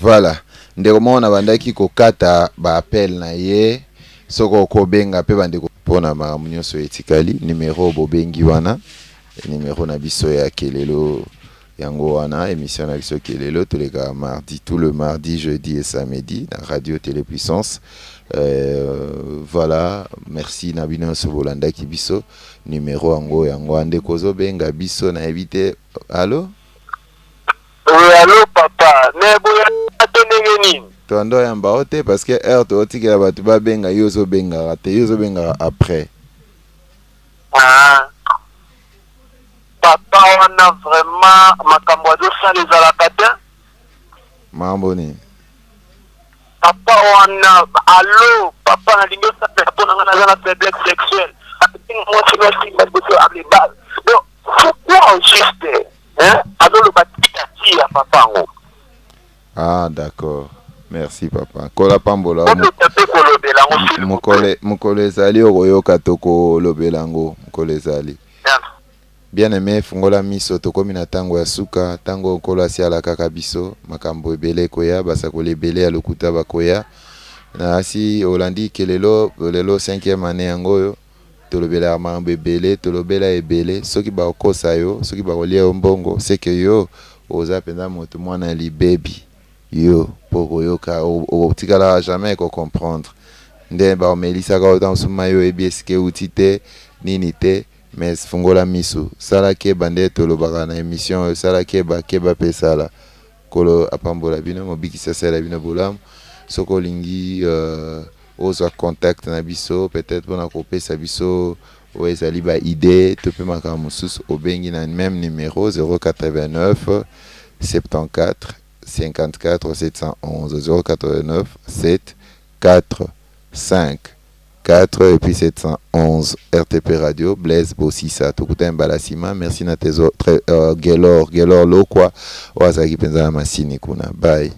[SPEAKER 1] Voilà. Ndeko na bandaki kokata ba appel na ye soko ko benga pe bandeko pona maramunyo so etikali numéro bobengi wana numéro na biso ya kelelo yango wana émission na biso kelelo tous les mardi, tout le mardi, jeudi et samedi dans Radio Télépuissance. Voilà, merci Nabino Sobolanda Kibiso numéro ango yango ande kozo benga biso na éviter. Allô?
[SPEAKER 3] Oui, allô papa, nebo ya tenengeni.
[SPEAKER 1] Tondo yamba ote parce que heure to otikela batu ba benga yozo benga après.
[SPEAKER 3] Papa on a vraiment makambo zo sa les alakata.
[SPEAKER 1] Mambo ni.
[SPEAKER 3] Papa on a allô papa na lingo sa papa na na faiblesse sexuelle. Moi c'est pas si mal que ça les balles. Donc pourquoi juste hein alors le bâti à papa ngo.
[SPEAKER 1] Ah d'accord. Merci papa. Kola pambola. Mukole zali okoyoka toko lobelango mukole zali. Bien aimé fungola miso tokomi na tango ya suka tango kola siala kaka biso makambo ebele koya basakole ebele ya lokuta bakoya na asi olandi kelelo 5e année yangoyo tolobela makambo ebele tolobela ebele soki bakosa yo soki bakolia mbongo c'est que yo oza penda moto mwana libebi yo pour yoka otikala jamais ko comprendre nde ba melisa ka autant suma yo ebieske utite nini te mais fungola miso sala ke bande tolobaka na émission sala ke ba pesala kolo apambola bino mobikisa sala bino bolam soko lingi oza contact na biso peut-être pour na kopesa biso o ezali ba idée to pe makambo sus obengi na même numéro 089 74 54 711 089 7 4 5 4 et puis 711 RTP Radio Blaise Bossissa Tokuta Mbalasima. Merci na tezo Gelor Lokwa Wazaki penza masini kuna. Bye.